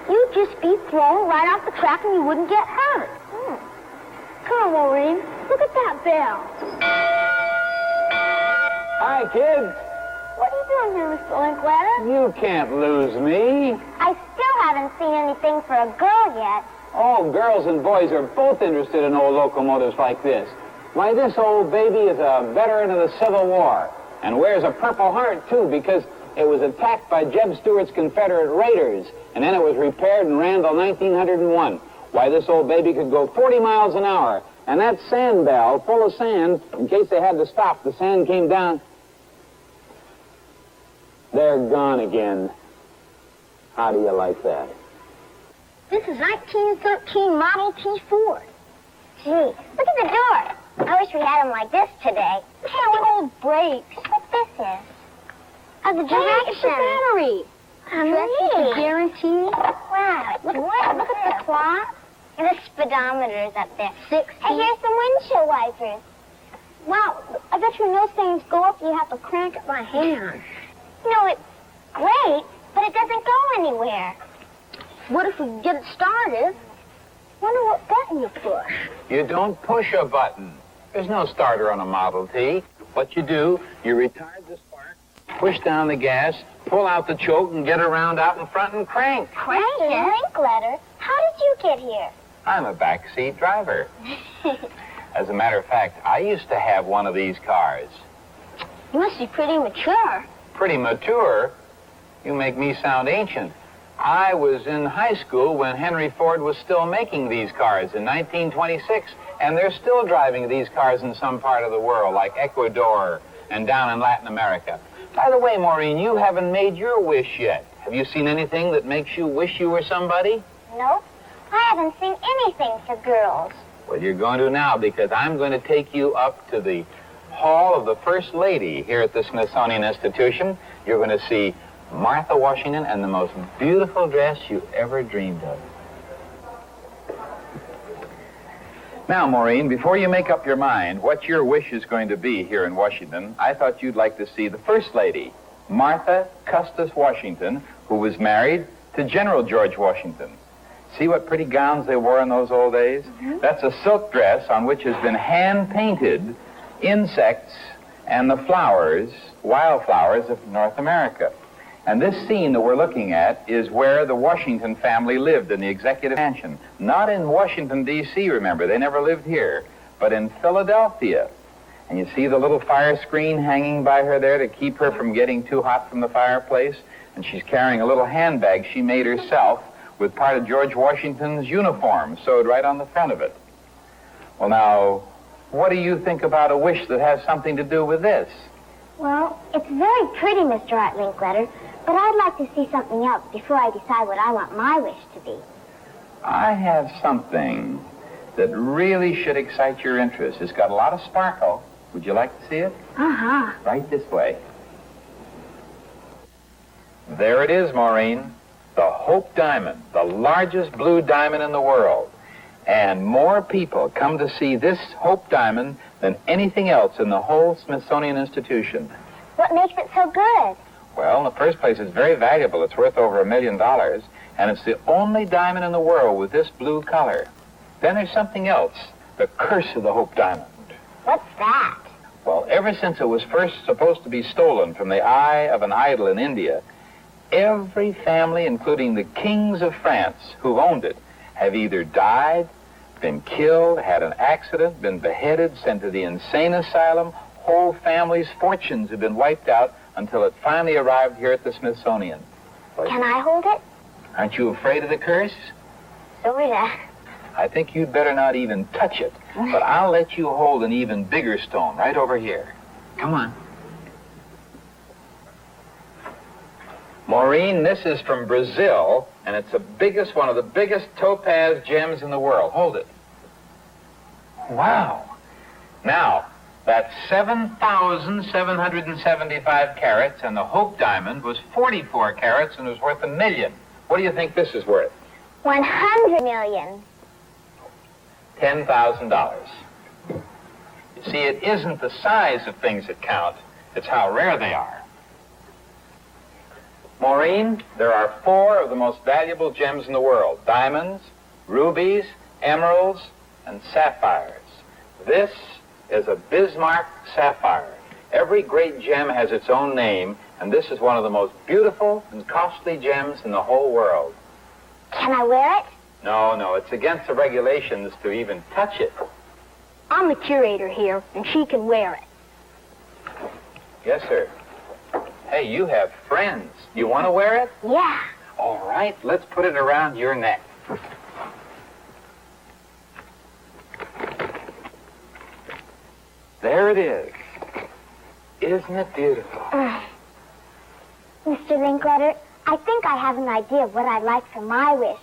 you'd just be thrown right off the track and you wouldn't get hurt. Come on, Maureen. Look at that bell. Hi, kids. What are you doing here, Mr. Linkletter? You can't lose me. I still haven't seen anything for a girl yet. Oh, girls and boys are both interested in old locomotives like this. Why, this old baby is a veteran of the Civil War and wears a Purple Heart, too, because it was attacked by Jeb Stuart's Confederate raiders, and then it was repaired and ran till 1901. Why, this old baby could go 40 miles an hour, and that sand bell full of sand, in case they had to stop, the sand came down. They're gone again. How do you like that? This is 1913 Model T Ford. Gee, look at the door. I wish we had them like this today. Hey, with old brakes. What this is? Oh, the direction. It's the battery. Neat. Guarantee. Wow. Look at the clock. And the speedometer's up there. 60. Hey, here's some windshield wipers. Wow, I bet you when those things go up, you have to crank it by hand. You know, it's great, but it doesn't go anywhere. What if we get it started? Wonder what button you push. You don't push a button. There's no starter on a Model T. What you do, you retard the spark, push down the gas, pull out the choke, and get around out in front and crank. President Linkletter, how did you get here? I'm a backseat driver. As a matter of fact, I used to have one of these cars. You must be pretty mature. Pretty mature? You make me sound ancient. I was in high school when Henry Ford was still making these cars in 1926, and they're still driving these cars in some part of the world, like Ecuador and down in Latin America. By the way, Maureen, you haven't made your wish yet. Have you seen anything that makes you wish you were somebody? Nope. I haven't seen anything for girls. Well, you're going to now, because I'm going to take you up to the Hall of the First Lady here at the Smithsonian Institution. You're going to see Martha Washington and the most beautiful dress you ever dreamed of. Now, Maureen, before you make up your mind what your wish is going to be here in Washington, I thought you'd like to see the First Lady, Martha Custis Washington, who was married to General George Washington. See what pretty gowns they wore in those old days? Mm-hmm. That's a silk dress on which has been hand-painted insects and the flowers, wildflowers of North America. And this scene that we're looking at is where the Washington family lived in the executive mansion. Not in Washington, D.C., remember. They never lived here, but in Philadelphia. And you see the little fire screen hanging by her there to keep her from getting too hot from the fireplace. And she's carrying a little handbag she made herself with part of George Washington's uniform sewed right on the front of it. Well, now, what do you think about a wish that has something to do with this? Well, it's very pretty, Mr. Art Linkletter, but I'd like to see something else before I decide what I want my wish to be. I have something that really should excite your interest. It's got a lot of sparkle. Would you like to see it? Uh-huh. Right this way. There it is, Maureen. The Hope Diamond, the largest blue diamond in the world. And more people come to see this Hope Diamond than anything else in the whole Smithsonian Institution. What makes it so good? Well, in the first place, it's very valuable. It's worth over $1 million. And it's the only diamond in the world with this blue color. Then there's something else, the curse of the Hope Diamond. What's that? Well, ever since it was first supposed to be stolen from the eye of an idol in India, every family, including the kings of France who owned it, have either died, been killed, had an accident, been beheaded, sent to the insane asylum. Whole families' fortunes have been wiped out until it finally arrived here at the Smithsonian. Can I hold it? Aren't you afraid of the curse? Sorta. I think you'd better not even touch it, but I'll let you hold an even bigger stone right over here. Come on. Maureen, this is from Brazil, and it's one of the biggest topaz gems in the world. Hold it. Wow. Now, that's 7,775 carats, and the Hope Diamond was 44 carats and was worth $1 million. What do you think this is worth? 100 million. $10,000. You see, it isn't the size of things that count, it's how rare they are. Maureen, there are 4 of the most valuable gems in the world: diamonds, rubies, emeralds, and sapphires. This is a Bismarck sapphire. Every great gem has its own name, and this is one of the most beautiful and costly gems in the whole world. Can I wear it? No, it's against the regulations to even touch it. I'm the curator here, and she can wear it. Yes, sir. Hey, you have friends. You want to wear it? Yeah. All right, let's put it around your neck. There it is. Isn't it beautiful? Mr. Linkletter, I think I have an idea of what I'd like for my wish.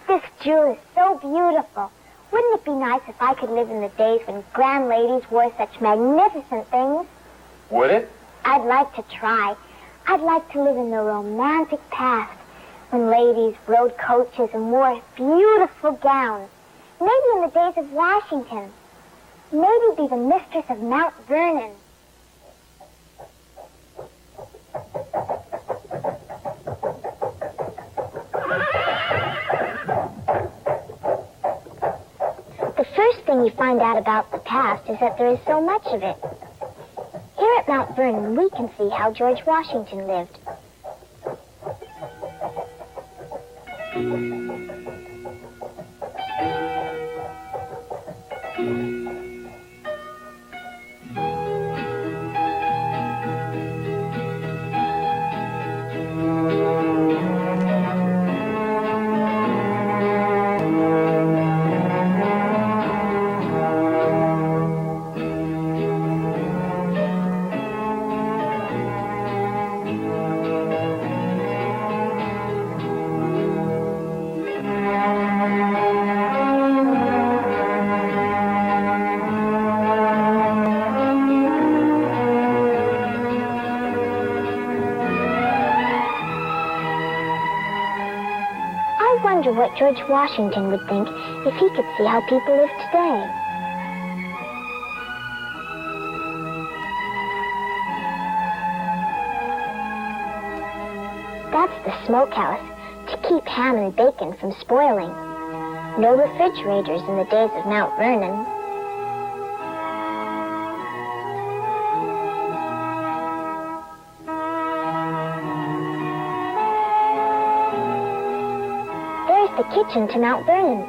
This jewel is so beautiful. Wouldn't it be nice if I could live in the days when grand ladies wore such magnificent things? Would it? I'd like to try. I'd like to live in the romantic past when ladies rode coaches and wore beautiful gowns. Maybe in the days of Washington. Maybe be the mistress of Mount Vernon. The first thing you find out about the past is that there is so much of it. Here at Mount Vernon, we can see how George Washington lived. What George Washington would think if he could see how people live today. That's the smokehouse to keep ham and bacon from spoiling. No refrigerators in the days of Mount Vernon. The kitchen to Mount Vernon,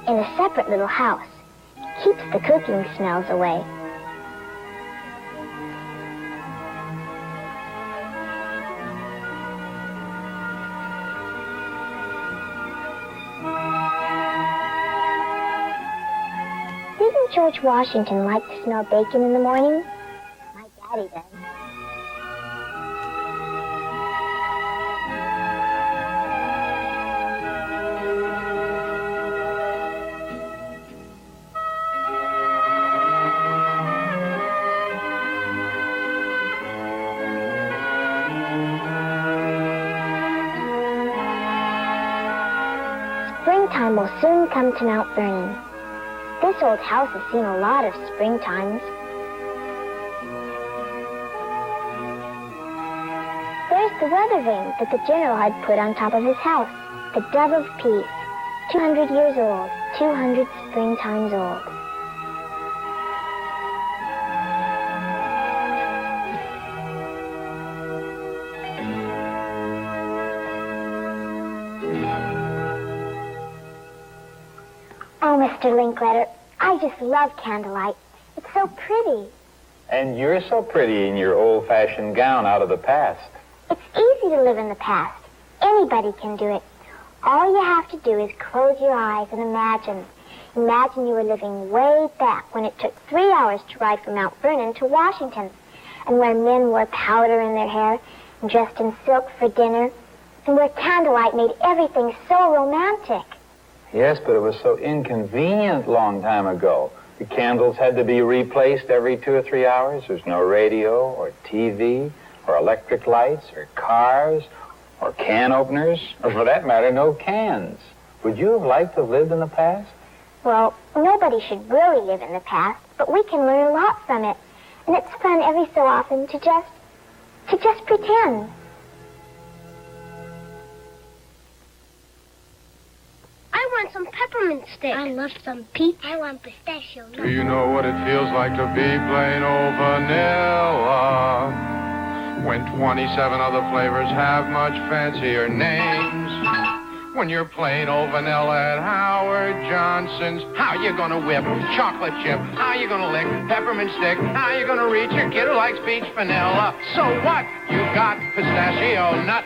in a separate little house. Keeps the cooking smells away. Didn't George Washington like to smell bacon in the morning? My daddy does. Springtime will soon come to Mount Vernon. This old house has seen a lot of springtimes. There's the weather vane that the general had put on top of his house. The Dove of Peace, 200 years old, 200 springtimes old. Oh, Mr. Linkletter, I just love candlelight. It's so pretty. And you're so pretty in your old-fashioned gown out of the past. It's easy to live in the past. Anybody can do it. All you have to do is close your eyes and imagine. Imagine you were living way back when it took 3 hours to ride from Mount Vernon to Washington, and where men wore powder in their hair and dressed in silk for dinner, and where candlelight made everything so romantic. Yes, but it was so inconvenient long time ago. The candles had to be replaced every 2 or 3 hours. There's no radio or TV or electric lights or cars or can openers, or for that matter, no cans. Would you have liked to have lived in the past? Well, nobody should really live in the past, but we can learn a lot from it. And it's fun every so often to just pretend. I'm I want some peppermint stick. I love some peach. I want pistachio. Do you know what it feels like to be plain old vanilla? When 27 other flavors have much fancier names. When you're plain old vanilla at Howard Johnson's, how you gonna whip chocolate chip? How you gonna lick peppermint stick? How you gonna reach your kid who likes peach vanilla? So what? You got pistachio nut,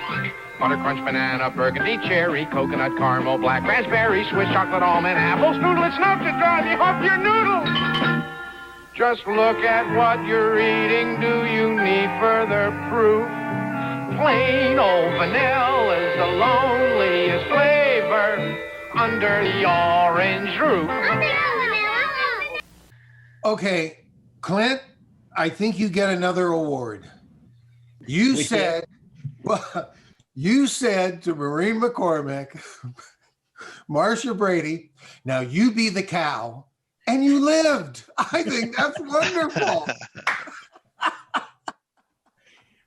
butter crunch, banana, burgundy, cherry, coconut, caramel, black raspberry, Swiss chocolate, almond, apple, strudel. It's enough to drive you off your noodle. Just look at what you're eating. Do you need further proof? Plain old vanilla is the loneliest flavor under the orange roof. Okay, Clint, I think you get another award. You said to Maureen McCormick, Marcia Brady, now you be the cow, and you lived. I think that's wonderful.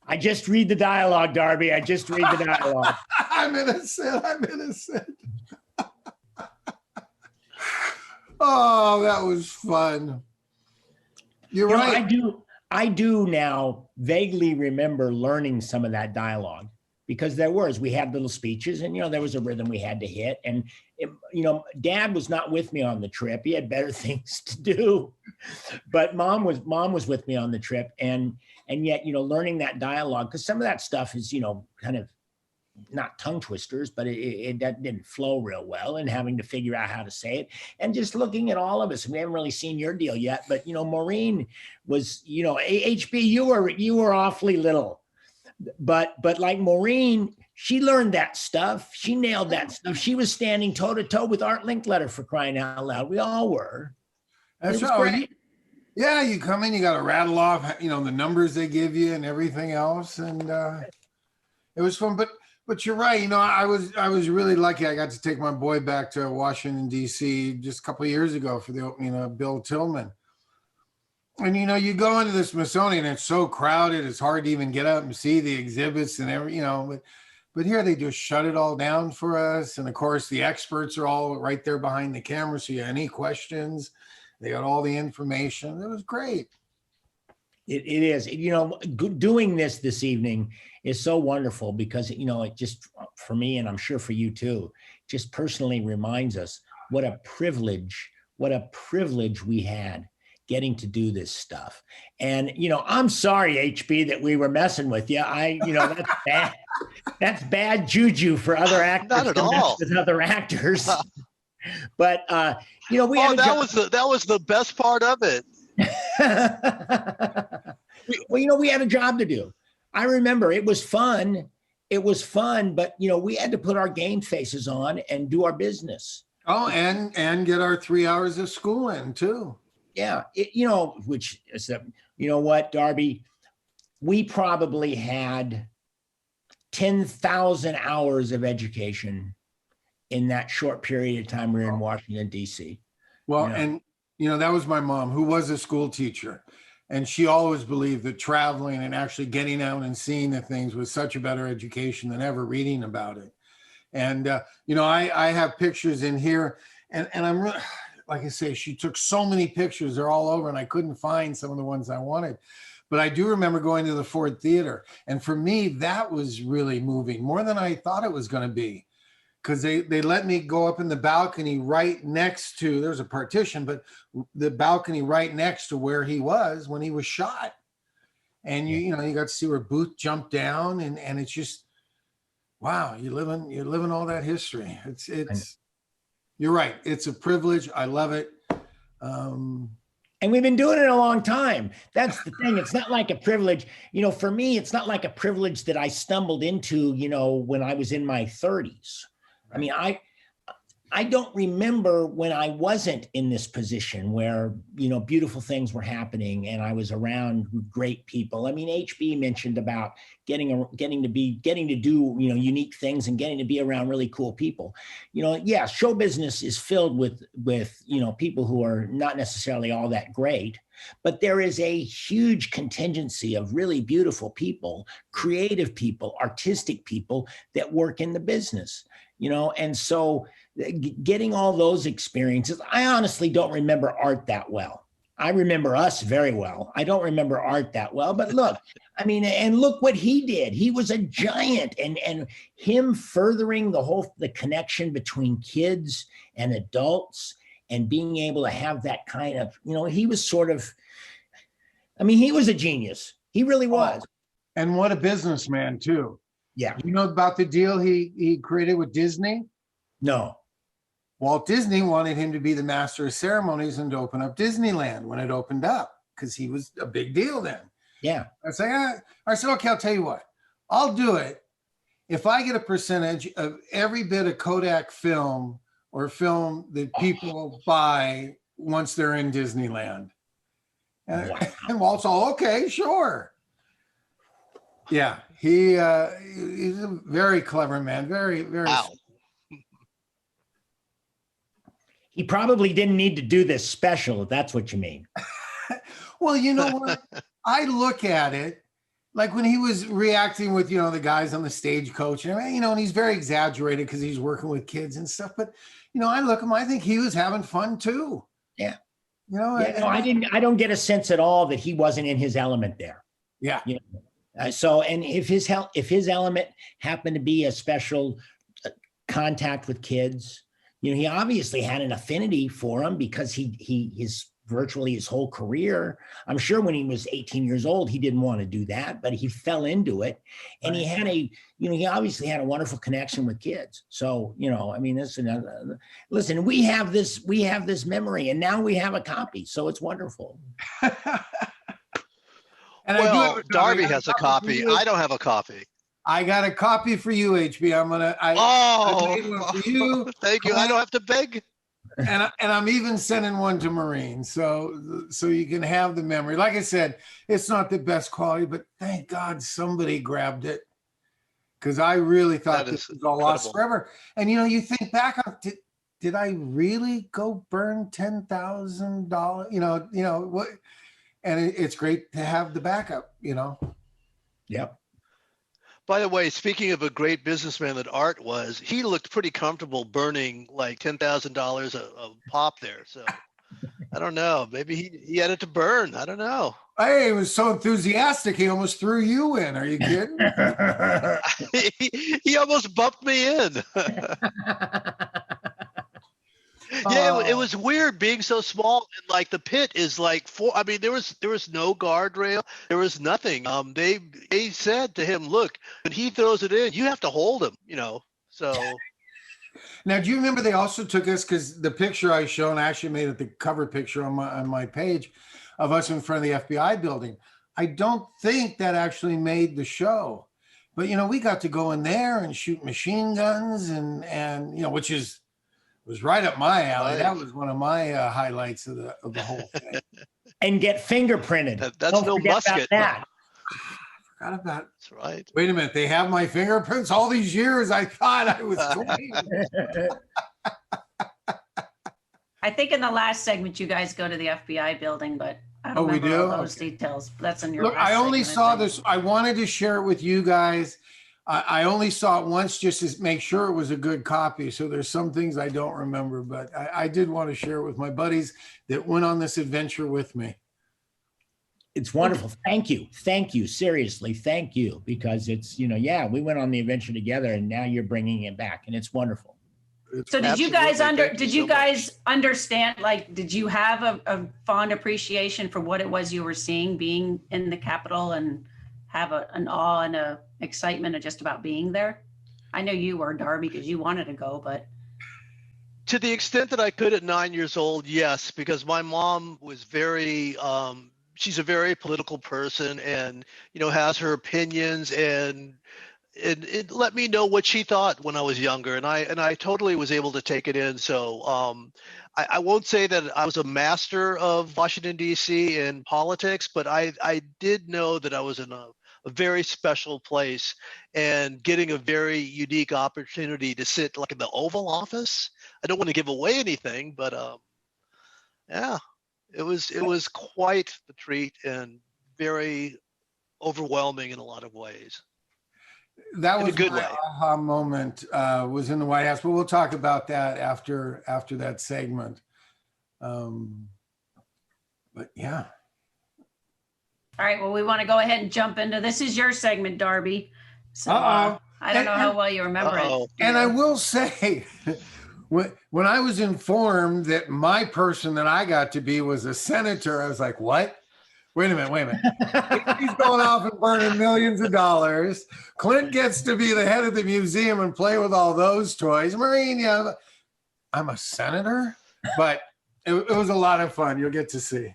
I just read the dialogue, Darby. I just read the dialogue. I'm innocent. Oh, that was fun. You're right. I do now vaguely remember learning some of that dialogue because we had little speeches and, there was a rhythm we had to hit. And, Dad was not with me on the trip. He had better things to do, but mom was with me on the trip. And yet, learning that dialogue, because some of that stuff is, kind of not tongue twisters, but that didn't flow real well, and having to figure out how to say it. And just looking at all of us, we haven't really seen your deal yet, but, Maureen was, HB, you were awfully little, but like Maureen, she learned that stuff. She nailed that stuff. She was standing toe to toe with Art Linkletter, for crying out loud. We all were. That's right. Yeah, you come in, you got to rattle off, the numbers they give you and everything else, and it was fun. But you're right. I was really lucky. I got to take my boy back to Washington D.C. just a couple of years ago for the opening of Bill Tillman. And you go into the Smithsonian, and it's so crowded, it's hard to even get out and see the exhibits and But here they just shut it all down for us, and of course the experts are all right there behind the camera. So you have any questions? They got all the information. It was great. It is. Doing this evening is so wonderful because, it just, for me, and I'm sure for you too, just personally reminds us what a privilege we had getting to do this stuff. And, I'm sorry, HB, that we were messing with you. That's bad. That's bad juju for other actors. Not at all. With other actors. But, that was the best part of it. Well, we had a job to do. I remember it was fun. But, we had to put our game faces on and do our business. Oh, and get our 3 hours of school in too. Yeah. Which is what, Darby, we probably had 10,000 hours of education in that short period of time we were in Washington, D.C. Well, and that was my mom, who was a school teacher. And she always believed that traveling and actually getting out and seeing the things was such a better education than ever reading about it. And, I have pictures in here, and I'm really, like I say, she took so many pictures. They're all over, and I couldn't find some of the ones I wanted. But I do remember going to the Ford Theater. And for me, that was really moving, more than I thought it was going to be. Because they let me go up in the balcony right next to, there's a partition, but the balcony right next to where he was when he was shot. And you got to see where Booth jumped down, and it's just, wow, you're living all that history. It's you're right. It's a privilege. I love it. And we've been doing it a long time. That's the thing. It's not like a privilege. For me, it's not like a privilege that I stumbled into, when I was in my 30s. I mean, I don't remember when I wasn't in this position where, beautiful things were happening and I was around great people. I mean, HB mentioned about getting to do, unique things and getting to be around really cool people. Show business is filled with, people who are not necessarily all that great, but there is a huge contingency of really beautiful people, creative people, artistic people that work in the business. and so getting all those experiences, I honestly don't remember Art that well. I remember us very well. I don't remember Art that well, but look, I mean, and look what he did. He was a giant, and him furthering the connection between kids and adults and being able to have that kind of, he was sort of, I mean, he was a genius. He really was. And what a businessman too. Yeah. You know about the deal he created with Disney? No. Walt Disney wanted him to be the master of ceremonies and to open up Disneyland when it opened up, because he was a big deal then. Yeah. I said, okay, I'll tell you what, I'll do it if I get a percentage of every bit of Kodak film or film that people buy once they're in Disneyland. And Walt's all, okay, sure. Yeah, he's a very clever man, very, very. Wow. He probably didn't need to do this special, if that's what you mean. Well, you know what? I look at it like when he was reacting with, the guys on the stagecoach, and he's very exaggerated because he's working with kids and stuff. But, I look at him, I think he was having fun too. Yeah. I don't get a sense at all that he wasn't in his element there. Yeah. So, and if his element happened to be a special contact with kids, he obviously had an affinity for them because his virtually his whole career. I'm sure when he was 18 years old, he didn't want to do that, but he fell into it, and he had he obviously had a wonderful connection with kids. So, I mean, listen, we have this memory, and now we have a copy, so it's wonderful. And Darby has a copy. I don't have a copy. I got a copy for you, HB. I made one for you. Thank you. I don't have to beg. And I'm even sending one to Maureen, so you can have the memory. Like I said, it's not the best quality, but thank God somebody grabbed it, because I really thought this was all lost forever. And you think back on, did I really go burn $10,000? What? And it's great to have the backup. Yep. By the way, speaking of a great businessman that Art was, he looked pretty comfortable burning like $10,000 a pop there. So I don't know. Maybe he had it to burn. I don't know. Hey, he was so enthusiastic, he almost threw you in. Are you kidding? He almost bumped me in. Yeah, it was weird being so small, and like the pit is like there was no guardrail, there was nothing. They said to him, look, when he throws it in, you have to hold him, so. Now, do you remember they also took us, because the picture I showed, I actually made it the cover picture on my page of us in front of the FBI building. I don't think that actually made the show, but we got to go in there and shoot machine guns and which was right up my alley. Right. That was one of my highlights of the whole thing. And get fingerprinted. That's don't no musket. That. I forgot about it. That's right. Wait a minute. They have my fingerprints all these years. I thought I was going. I think in the last segment, you guys go to the FBI building, but I don't remember all those details. That's in your Look, I only saw this. I wanted to share it with you guys. I only saw it once just to make sure it was a good copy. So there's some things I don't remember, but I did want to share it with my buddies that went on this adventure with me. It's wonderful. Thank you. Thank you. Seriously. Thank you. Because it's, we went on the adventure together, and now you're bringing it back, and it's wonderful. So did you guys understand, like, did you have a fond appreciation for what it was you were seeing being in the Capitol, and have an awe and a excitement of just about being there? I know you were, Darby, because you wanted to go, but. To the extent that I could at 9 years old, yes, because my mom was very, she's a very political person, and, has her opinions, and it let me know what she thought when I was younger. And I totally was able to take it in. So I won't say that I was a master of Washington, D.C. and politics, but I did know that I was in a very special place, and getting a very unique opportunity to sit like in the Oval Office. I don't want to give away anything, but yeah, it was quite the treat and very overwhelming in a lot of ways. That In a was good my way. aha moment, was in the White House, but we'll talk about that after that segment. But yeah. All right, well, we want to go ahead and jump into, this is your segment, Darby. So Uh-oh. I don't know how well you remember Uh-oh. it. And I will say, when I was informed that my person that I got to be was a senator, I was like, what? Wait a minute. He's going off and burning millions of dollars. Clint gets to be the head of the museum and play with all those toys. Maureen, yeah, I'm a senator, but it was a lot of fun. You'll get to see.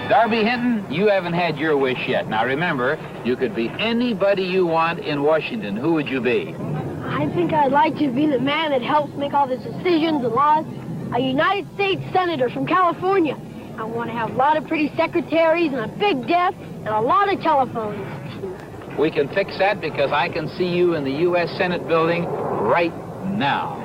Darby Hinton, you haven't had your wish yet. Now remember, you could be anybody you want in Washington. Who would you be? I think I'd like to be the man that helps make all the decisions and laws. A United States Senator from California. I want to have a lot of pretty secretaries and a big desk and a lot of telephones. We can fix that because I can see you in the U.S. Senate building right now.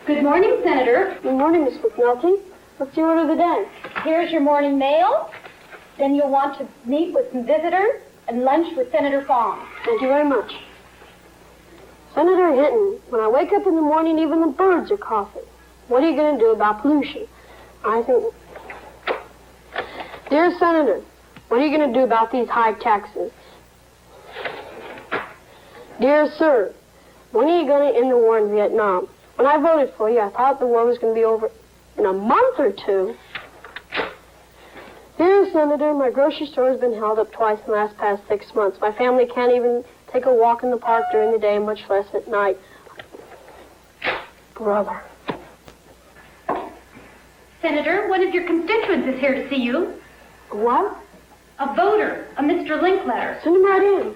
Good morning, Senator. Good morning, Miss McNulty. What's your order of the day? Here's your morning mail. Then you'll want to meet with some visitors and lunch with Senator Fong. Thank you very much. Senator Hinton, when I wake up in the morning, even the birds are coughing. What are you going to do about pollution? I think... Dear Senator, what are you going to do about these high taxes? Dear Sir, when are you going to end the war in Vietnam? When I voted for you, I thought the war was going to be over in a month or two. Dear Senator, my grocery store has been held up twice in the past 6 months. My family can't even take a walk in the park during the day, much less at night. Brother. Senator, one of your constituents is here to see you. What? A voter, a Mr. Linkletter. Send him right in.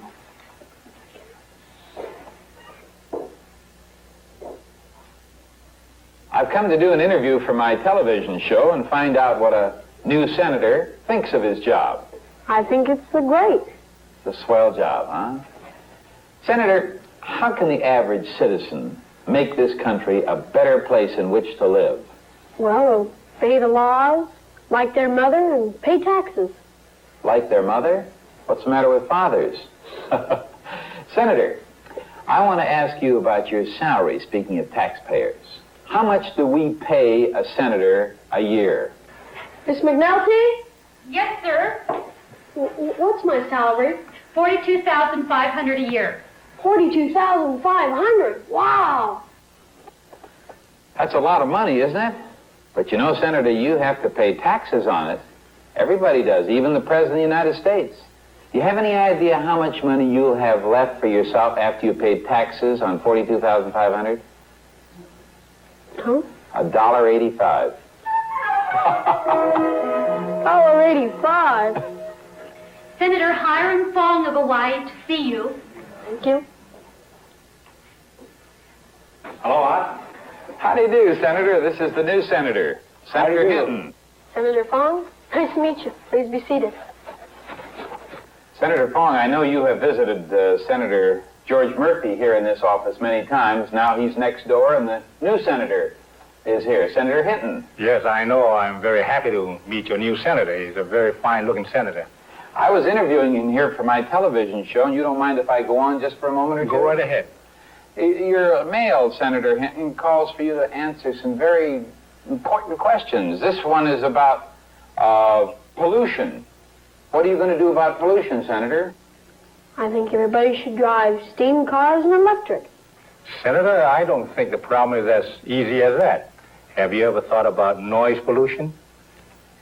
I've come to do an interview for my television show and find out what a new senator thinks of his job. I think it's great. It's a swell job, huh? Senator, how can the average citizen make this country a better place in which to live? Well, obey the laws, like their mother, and pay taxes. Like their mother? What's the matter with fathers? Senator, I want to ask you about your salary, speaking of taxpayers. How much do we pay a senator a year? Miss McNulty? Yes, sir. What's my salary? $42,500 a year. $42,500. Wow. That's a lot of money, isn't it? But you know, Senator, you have to pay taxes on it. Everybody does, even the President of the United States. Do you have any idea how much money you'll have left for yourself after you paid taxes on $42,500? Huh? $1.85. $1.85. Senator Hiram Fong of Hawaii to see you. Thank you. Hello, Art. How do you do, Senator? This is the new senator, Senator Hinton. Senator Fong, nice to meet you. Please be seated. Senator Fong, I know you have visited Senator George Murphy here in this office many times. Now he's next door, and the new senator is here, Senator Hinton. Yes, I know. I'm very happy to meet your new senator. He's a very fine-looking senator. I was interviewing him here for my television show, and you don't mind if I go on just for a moment or two? Go right ahead. Your mail, Senator Hinton, calls for you to answer some very important questions. This one is about pollution. What are you going to do about pollution, Senator? I think everybody should drive steam cars and electric. Senator, I don't think the problem is as easy as that. Have you ever thought about noise pollution?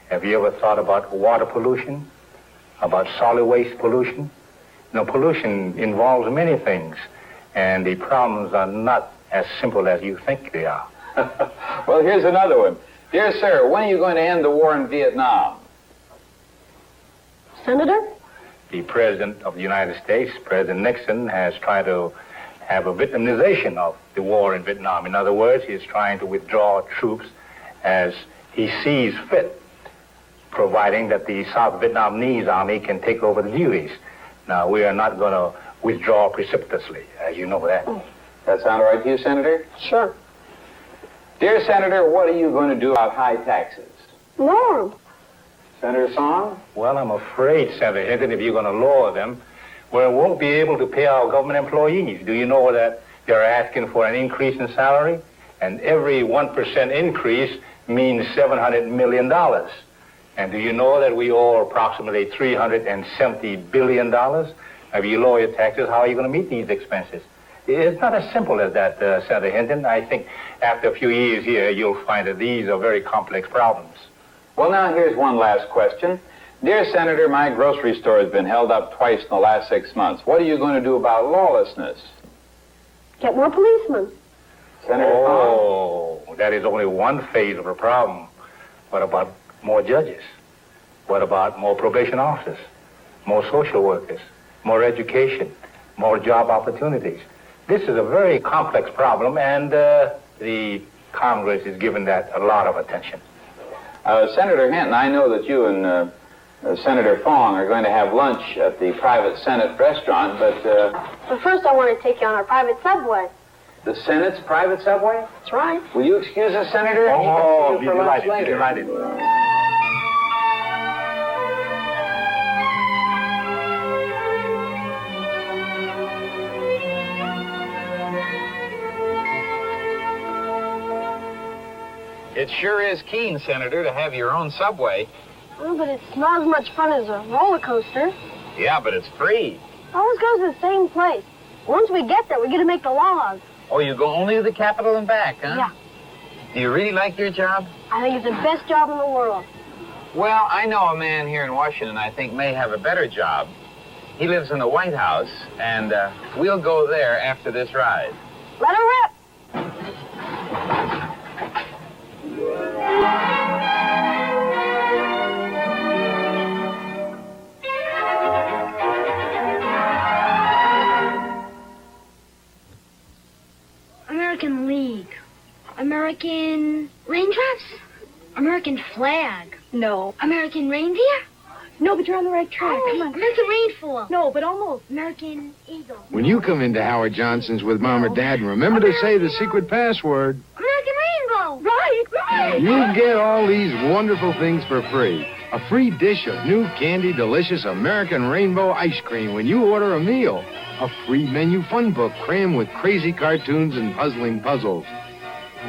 Have you ever thought about water pollution? About solid waste pollution? No, pollution involves many things, and the problems are not as simple as you think they are. Well, here's another one. Dear sir, when are you going to end the war in Vietnam? Senator? The President of the United States, President Nixon, has tried to have a Vietnamization of the war in Vietnam. In other words, he is trying to withdraw troops as he sees fit, providing that the South Vietnamese army can take over the duties. Now, we are not going to withdraw precipitously, as you know that. That sound all right to you, Senator? Sure. Dear Senator, what are you going to do about high taxes? Lower 'em. Senator Song? Well, I'm afraid, Senator Hinton, if you're going to lower them, we won't be able to pay our government employees. Do you know that they're asking for an increase in salary? And every 1% increase means $700 million. And do you know that we owe approximately $370 billion? If you lower your taxes, how are you going to meet these expenses? It's not as simple as that, Senator Hinton. I think after a few years here, you'll find that these are very complex problems. Well, now here's one last question. Dear Senator, my grocery store has been held up twice in the last 6 months. What are you going to do about lawlessness? Get more policemen. Senator Oh, that is only one phase of the problem. What about more judges? What about more probation officers? More social workers? More education? More job opportunities? This is a very complex problem, and the Congress is giving that a lot of attention. Senator Hinton, I know that you and Senator Fong are going to have lunch at the private Senate restaurant, but But first I want to take you on our private subway. the Senate's private subway? That's right. Will you excuse us, Senator? Oh, He be can see you for lunch delighted, be later. delighted. It sure is keen, Senator, to have your own subway. Oh, but it's not as much fun as a roller coaster. Yeah, but it's free. Always goes to the same place. Once we get there, we get to make the laws. Oh, you go only to the Capitol and back, huh? Yeah. Do you really like your job? I think it's the best job in the world. Well, I know a man here in Washington I think may have a better job. He lives in the White House, and we'll go there after this ride. Let her rip. American League. American raindrops? American flag. No. American reindeer? No, but you're on the right track. Oh, Come on. American rainfall. No, but almost. American eagle. When you come into Howard Johnson's with Mom or Dad, remember to say the secret password. American rainbow. Right, right. You get all these wonderful things for free. A free dish of new candy delicious American rainbow ice cream when you order a meal. A free menu fun book crammed with crazy cartoons and puzzling puzzles.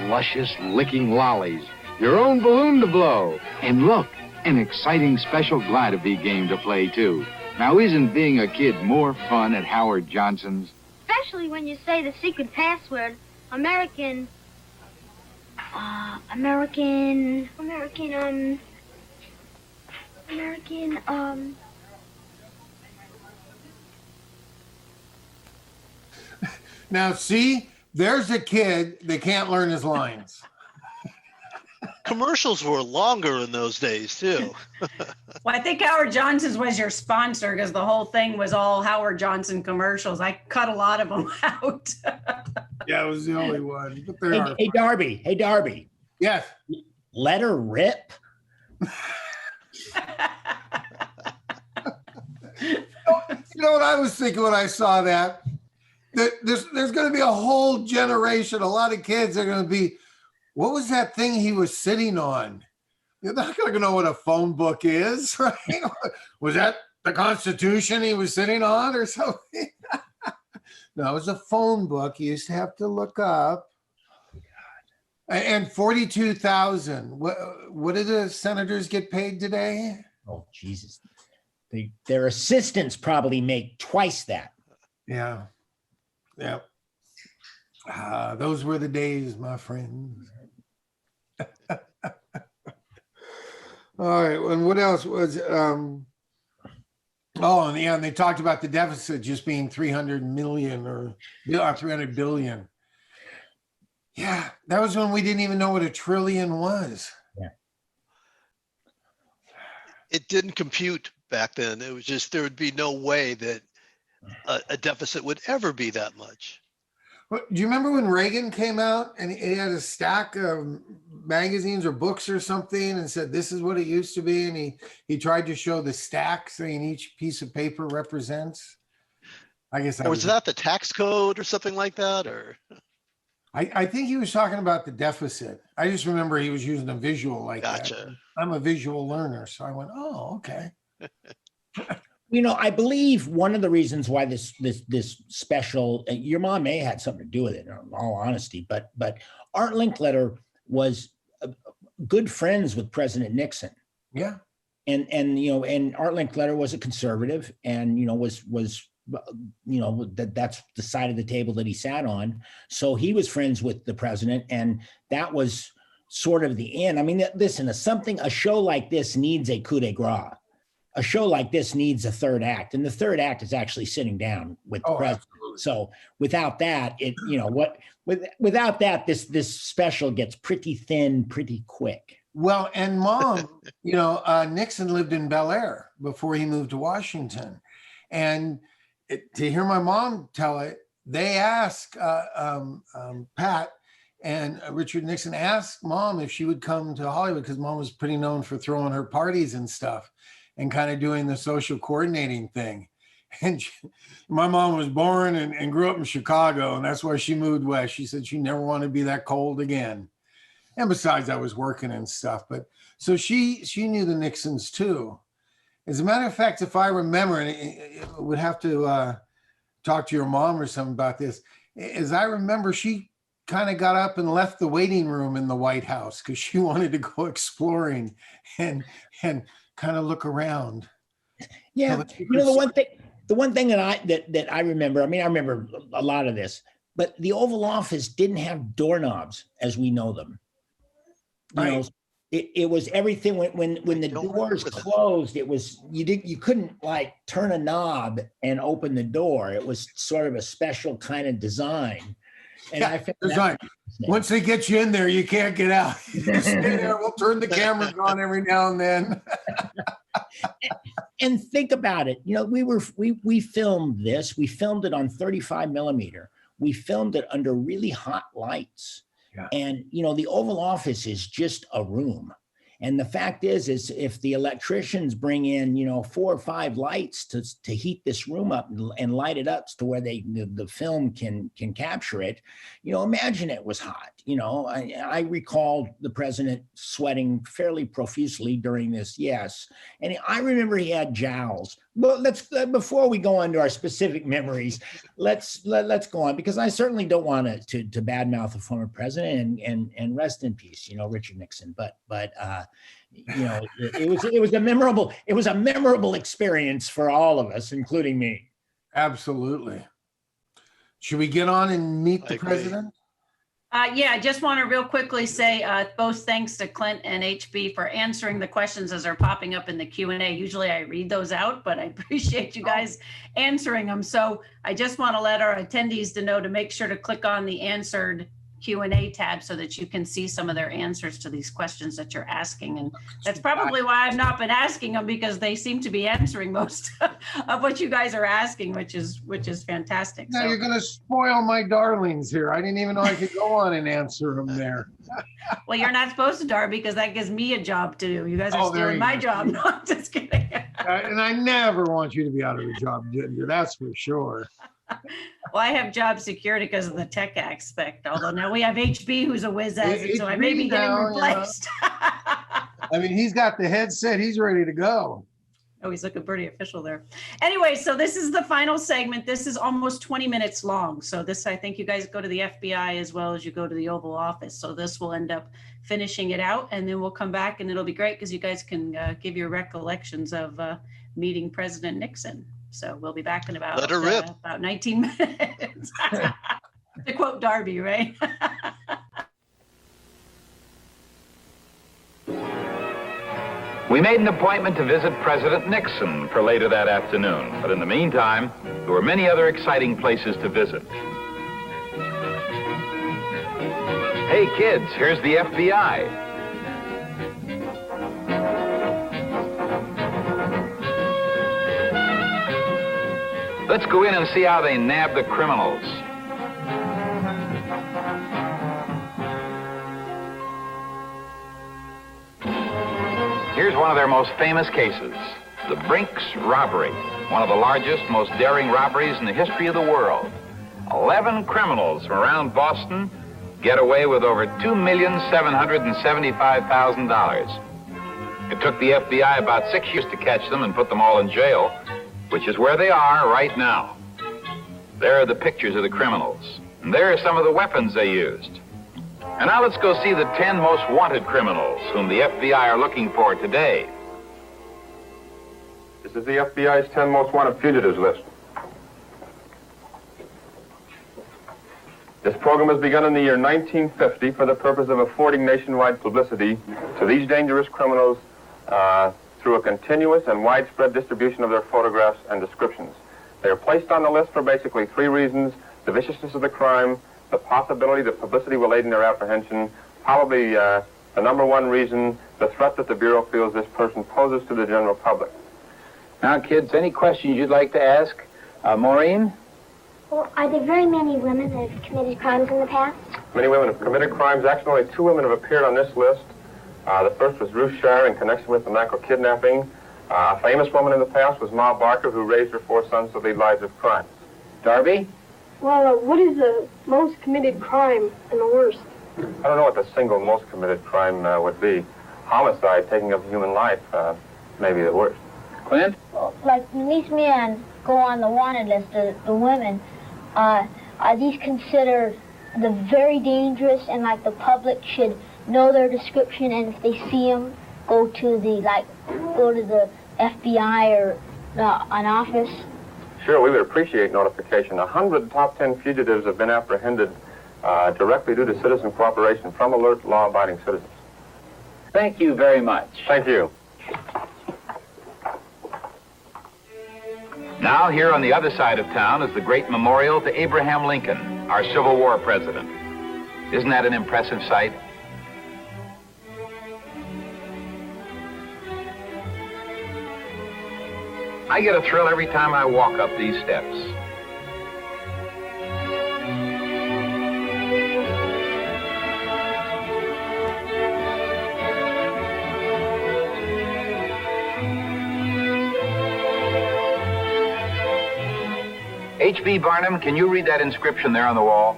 Luscious licking lollies. Your own balloon to blow. And look, an exciting special Glidabee game to play, too. Now, isn't being a kid more fun at Howard Johnson's? Especially when you say the secret password, American... American... Now, see, there's a kid that can't learn his lines. Commercials were longer in those days, too. Well, I think Howard Johnson's was your sponsor because the whole thing was all Howard Johnson commercials. I cut a lot of them out. Yeah, it was the only one. But there are. Hey, Darby. Hey, Darby. Yes. Let her rip. You know what I was thinking when I saw that? There's going to be a whole generation, a lot of kids are going to be, what was that thing he was sitting on? You're not going to know what a phone book is, right? Was that the Constitution he was sitting on or something? No, it was a phone book. He used to have to look up. And 42,000. What did the senators get paid today? Oh, Jesus. Their assistants probably make twice that. Yeah. Yeah. Those were the days, my friends. All right. And what else was, and they talked about the deficit just being 300 million or 300 billion. Yeah. That was when we didn't even know what a trillion was. Yeah. It didn't compute back then. It was just, there would be no way that a deficit would ever be that much. But do you remember when Reagan came out and he had a stack of magazines or books or something and said, this is what it used to be? And he tried to show the stack saying each piece of paper represents. I guess Or was that the tax code or something like that? Or I think he was talking about the deficit. I just remember he was using a visual like Gotcha. that. I'm a visual learner. So I went, oh, okay. I believe one of the reasons why this special, your mom may have had something to do with it, in all honesty, but Art Linkletter was good friends with President Nixon. Yeah. And Art Linkletter was a conservative, and that's the side of the table that he sat on. So he was friends with the president, and that was sort of the end. I mean, listen, a show like this needs a coup de grace. A show like this needs a third act, and the third act is actually sitting down with the president. Absolutely. So without that, without that, this special gets pretty thin pretty quick. Well, and Mom, Nixon lived in Bel Air before he moved to Washington, and to hear my mom tell it, they asked Pat and Richard Nixon asked Mom if she would come to Hollywood, because Mom was pretty known for throwing her parties and stuff and kind of doing the social coordinating thing. And my mom was born and grew up in Chicago, and that's why she moved west. She said she never wanted to be that cold again. And besides, I was working and stuff. But so she knew the Nixons too. As a matter of fact, if I remember, and it would have to talk to your mom or something about this, as I remember, she kind of got up and left the waiting room in the White House because she wanted to go exploring and kind of look around. Yeah, the one thing that I remember, I mean, I remember a lot of this, but the Oval Office didn't have doorknobs as we know them. Right. It was everything when the doors closed, it was you couldn't like turn a knob and open the door. It was sort of a special kind of design. And I found design. Once they get you in there, you can't get out. You stay there. We'll turn the cameras on every now and then. And think about it. We filmed this. We filmed it on 35 millimeter. We filmed it under really hot lights. Yeah. And, the Oval Office is just a room. And the fact is if the electricians bring in, 4 or 5 lights to heat this room up and light it up to where the film can capture it, imagine it was hot. I recall the president sweating fairly profusely during this. Yes. And I remember he had jowls. But before we go into our specific memories, let's go on, because I certainly don't want to badmouth a former president and rest in peace, Richard Nixon. But it was a memorable experience for all of us, including me. Absolutely. Should we get on and meet the president? I just want to real quickly say both thanks to Clint and HB for answering the questions as they're popping up in the Q&A. Usually I read those out, but I appreciate you guys answering them. So I just want to let our attendees to know to make sure to click on the answered Q&A tab so that you can see some of their answers to these questions that you're asking. And that's probably why I've not been asking them, because they seem to be answering most of what you guys are asking, which is fantastic. Now you're going to spoil my darlings here. I didn't even know I could go on and answer them there. Well, you're not supposed to, Darby, because that gives me a job to do. You guys are stealing my job. No, I'm just kidding. And I never want you to be out of a job, Ginger. That's for sure. Well, I have job security because of the tech aspect. Although now we have HB, who's a whiz ass, so I may be getting replaced. I mean, he's got the headset. He's ready to go. Oh, he's looking pretty official there. Anyway, so this is the final segment. This is almost 20 minutes long. So this, I think you guys go to the FBI as well as you go to the Oval Office. So this will end up finishing it out, and then we'll come back, and it'll be great because you guys can give your recollections of meeting President Nixon. So we'll be back in about 19 minutes. To quote Darby, right? We made an appointment to visit President Nixon for later that afternoon. But in the meantime, there were many other exciting places to visit. Hey kids, here's the FBI. Let's go in and see how they nab the criminals. of their most famous cases, the Brinks robbery, one of the largest, most daring robberies in the history of the world. 11 criminals from around Boston get away with over $2,775,000. It took the FBI about 6 years to catch them and put them all in jail, which is where they are right now. There are the pictures of the criminals, and there are some of the weapons they used. And now let's go see the 10 most wanted criminals whom the FBI are looking for today. This is the FBI's 10 most wanted fugitives list. This program was begun in the year 1950 for the purpose of affording nationwide publicity to these dangerous criminals through a continuous and widespread distribution of their photographs and descriptions. They are placed on the list for basically 3 reasons: the viciousness of the crime, the possibility that publicity will aid in their apprehension, probably the number 1 reason, the threat that the Bureau feels this person poses to the general public. Now, kids, any questions you'd like to ask? Maureen? Well, are there very many women that have committed crimes in the past? Many women have committed crimes. Actually, only 2 women have appeared on this list. The first was Ruth Scher in connection with the macro kidnapping. A famous woman in the past was Ma Barker, who raised her 4 sons to lead lives of crime. Darby? Well, what is the most committed crime and the worst? I don't know what the single most committed crime would be. Homicide, taking of human life, may be the worst. Clint? Well, like when these men go on the wanted list, the women, are these considered the very dangerous, and like the public should know their description, and if they see them, go to the FBI or an office? Sure, we would appreciate notification. 100 top 10 fugitives have been apprehended directly due to citizen cooperation from alert, law-abiding citizens. Thank you very much. Thank you. Now, here on the other side of town is the great memorial to Abraham Lincoln, our Civil War president. Isn't that an impressive sight? I get a thrill every time I walk up these steps. HB Barnum, can you read that inscription there on the wall?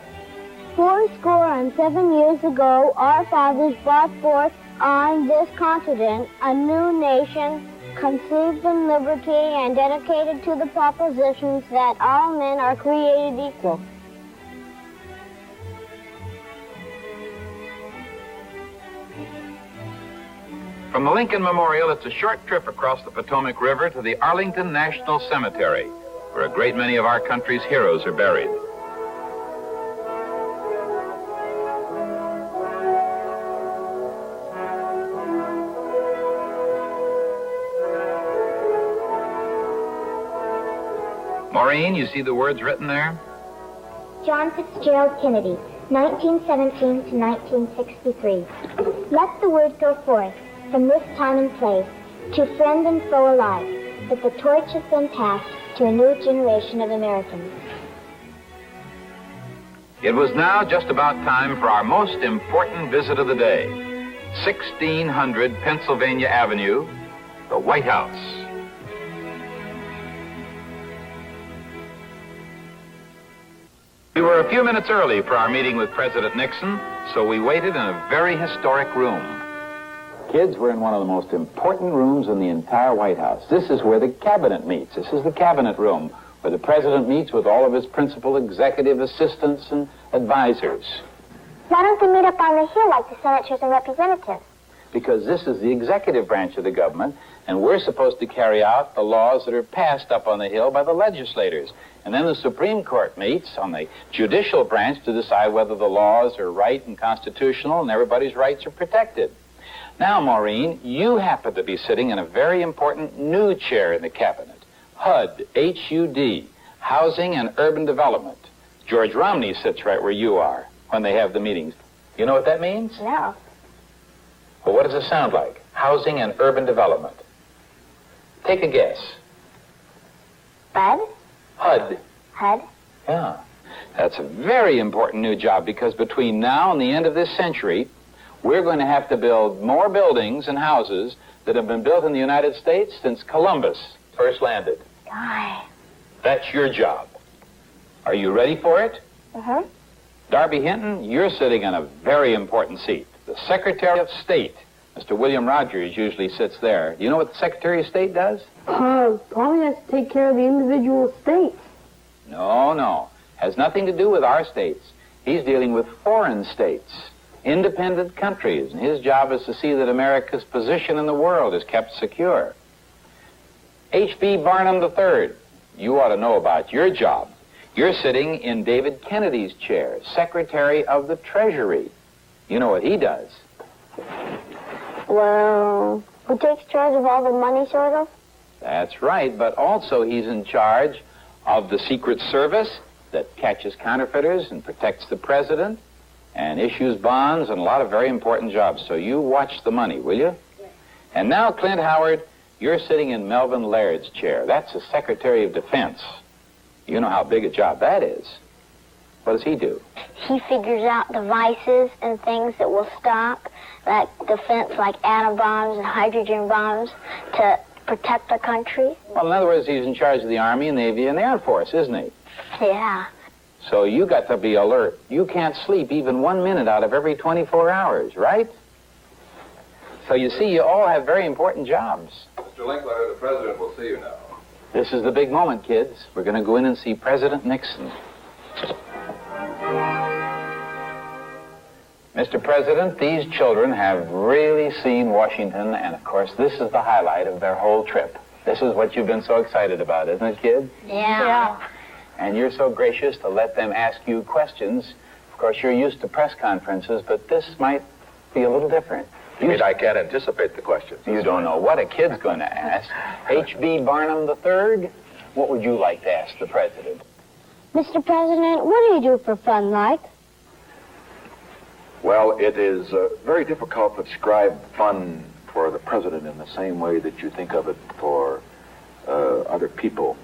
7 years ago, our fathers brought forth on this continent a new nation, conceived in liberty and dedicated to the propositions that all men are created equal. From the Lincoln Memorial, it's a short trip across the Potomac River to the Arlington National Cemetery, where a great many of our country's heroes are buried. Maureen, you see the words written there? John Fitzgerald Kennedy, 1917 to 1963. Let the word go forth from this time and place to friend and foe alike, that the torch has been passed to a new generation of Americans. It was now just about time for our most important visit of the day. 1600 Pennsylvania Avenue, the White House. We were a few minutes early for our meeting with President Nixon, so we waited in a very historic room. Kids, we're in one of the most important rooms in the entire White House. This is where the cabinet meets. This is the cabinet room, where the president meets with all of his principal executive assistants and advisors. Why don't they meet up on the Hill like the senators and representatives? Because this is the executive branch of the government, and we're supposed to carry out the laws that are passed up on the Hill by the legislators. And then the Supreme Court meets on the judicial branch to decide whether the laws are right and constitutional and everybody's rights are protected. Now, Maureen, you happen to be sitting in a very important new chair in the cabinet. HUD, H-U-D, Housing and Urban Development. George Romney sits right where you are when they have the meetings. You know what that means? No. Well, what does it sound like? Housing and Urban Development. Take a guess. Bud? HUD. HUD? Yeah. That's a very important new job because between now and the end of this century, we're going to have to build more buildings and houses that have been built in the United States since Columbus first landed. Aye. That's your job. Are you ready for it? Uh-huh. Darby Hinton, you're sitting in a very important seat. The Secretary of State, Mr. William Rogers, usually sits there. You know what the Secretary of State does? Probably has to take care of the individual states. No. Has nothing to do with our states. He's dealing with foreign states, independent countries, and his job is to see that America's position in the world is kept secure. HB Barnum III, you ought to know about your job. You're sitting in David Kennedy's chair, Secretary of the Treasury. You know what he does? Well, who takes charge of all the money, sort of? That's right, but also he's in charge of the Secret Service that catches counterfeiters and protects the president and issues bonds and a lot of very important jobs. So you watch the money, will you? Yes. And now, Clint Howard, you're sitting in Melvin Laird's chair. That's the Secretary of Defense. You know how big a job that is. What does he do? He figures out devices and things that will stop that defense, like atom bombs and hydrogen bombs, to protect the country. Well, in other words, he's in charge of the Army, Navy, and the Air Force, isn't he? Yeah. So you got to be alert. You can't sleep even 1 minute out of every 24 hours, right? So you see, you all have very important jobs. Mr. Linkletter, the president will see you now. This is the big moment, kids. We're going to go in and see President Nixon. Mr. President, these children have really seen Washington, and of course, this is the highlight of their whole trip. This is what you've been so excited about, isn't it, kids? Yeah. And you're so gracious to let them ask you questions. Of course, you're used to press conferences, but this might be a little different. You mean I can't anticipate the questions? You don't know what a kid's going to ask. HB Barnum III, what would you like to ask the president? Mr. President, what do you do for fun, like? Well, it is very difficult to describe fun for the president in the same way that you think of it for other people.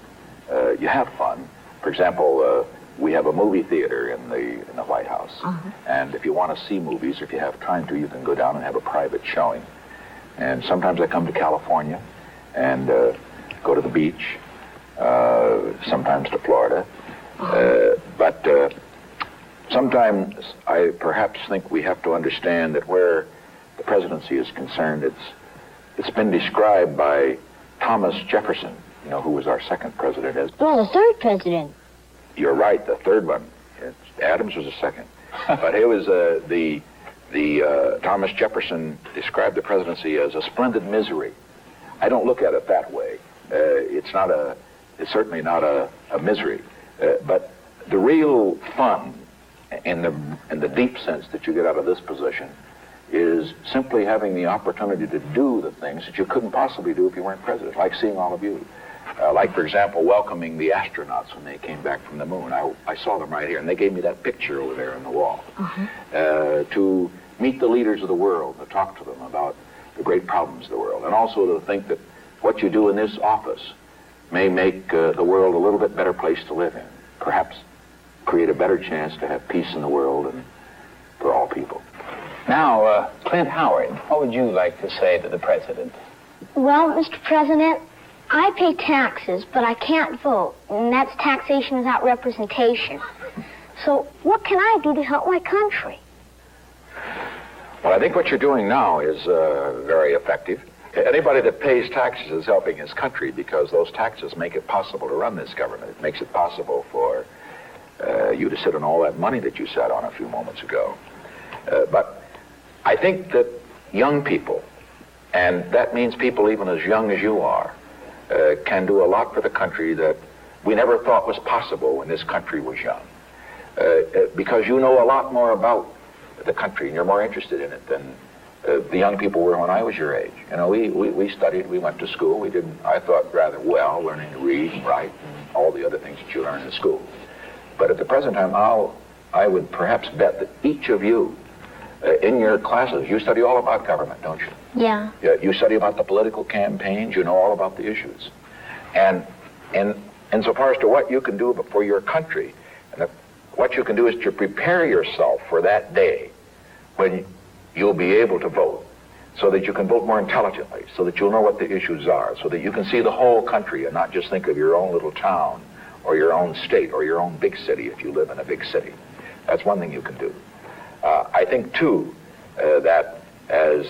You have fun. For example, we have a movie theater in the White House. And if you want to see movies, if you have time to, you can go down and have a private showing. And sometimes I come to California and go to the beach, sometimes to Florida. But sometimes I perhaps think we have to understand that where the presidency is concerned, it's been described by Thomas Jefferson, you know, who was our second president. As Well, the third president. You're right, the third one. Adams was the second. But it was Thomas Jefferson described the presidency as a splendid misery. I don't look at it that way. It's certainly not a misery. But the real fun in the deep sense that you get out of this position is simply having the opportunity to do the things that you couldn't possibly do if you weren't president, like seeing all of you. Like, for example, welcoming the astronauts when they came back from the moon. I saw them right here, and they gave me that picture over there on the wall. To meet the leaders of the world, to talk to them about the great problems of the world, and also to think that what you do in this office may make the world a little bit better place to live in. Perhaps create a better chance to have peace in the world and for all people. Now, Clint Howard, what would you like to say to the president? Well, Mr. President, I pay taxes, but I can't vote, and that's taxation without representation. So what can I do to help my country? Well, I think what you're doing now is very effective. Anybody that pays taxes is helping his country because those taxes make it possible to run this government. It makes it possible for you to sit on all that money that you sat on a few moments ago. But I think that young people, and that means people even as young as you are, can do a lot for the country that we never thought was possible when this country was young. Because you know a lot more about the country and you're more interested in it than the young people were when I was your age. You know, we studied, we went to school, we did, I thought, rather well, learning to read and write and all the other things that you learn in school. But at the present time, I would perhaps bet that each of you, in your classes, you study all about government, don't you? Yeah. You study about the political campaigns, you know all about the issues. And insofar as to what you can do for your country, and what you can do is to prepare yourself for that day when you'll be able to vote, so that you can vote more intelligently, so that you'll know what the issues are, so that you can see the whole country and not just think of your own little town or your own state or your own big city if you live in a big city. That's one thing you can do. I think, too, that as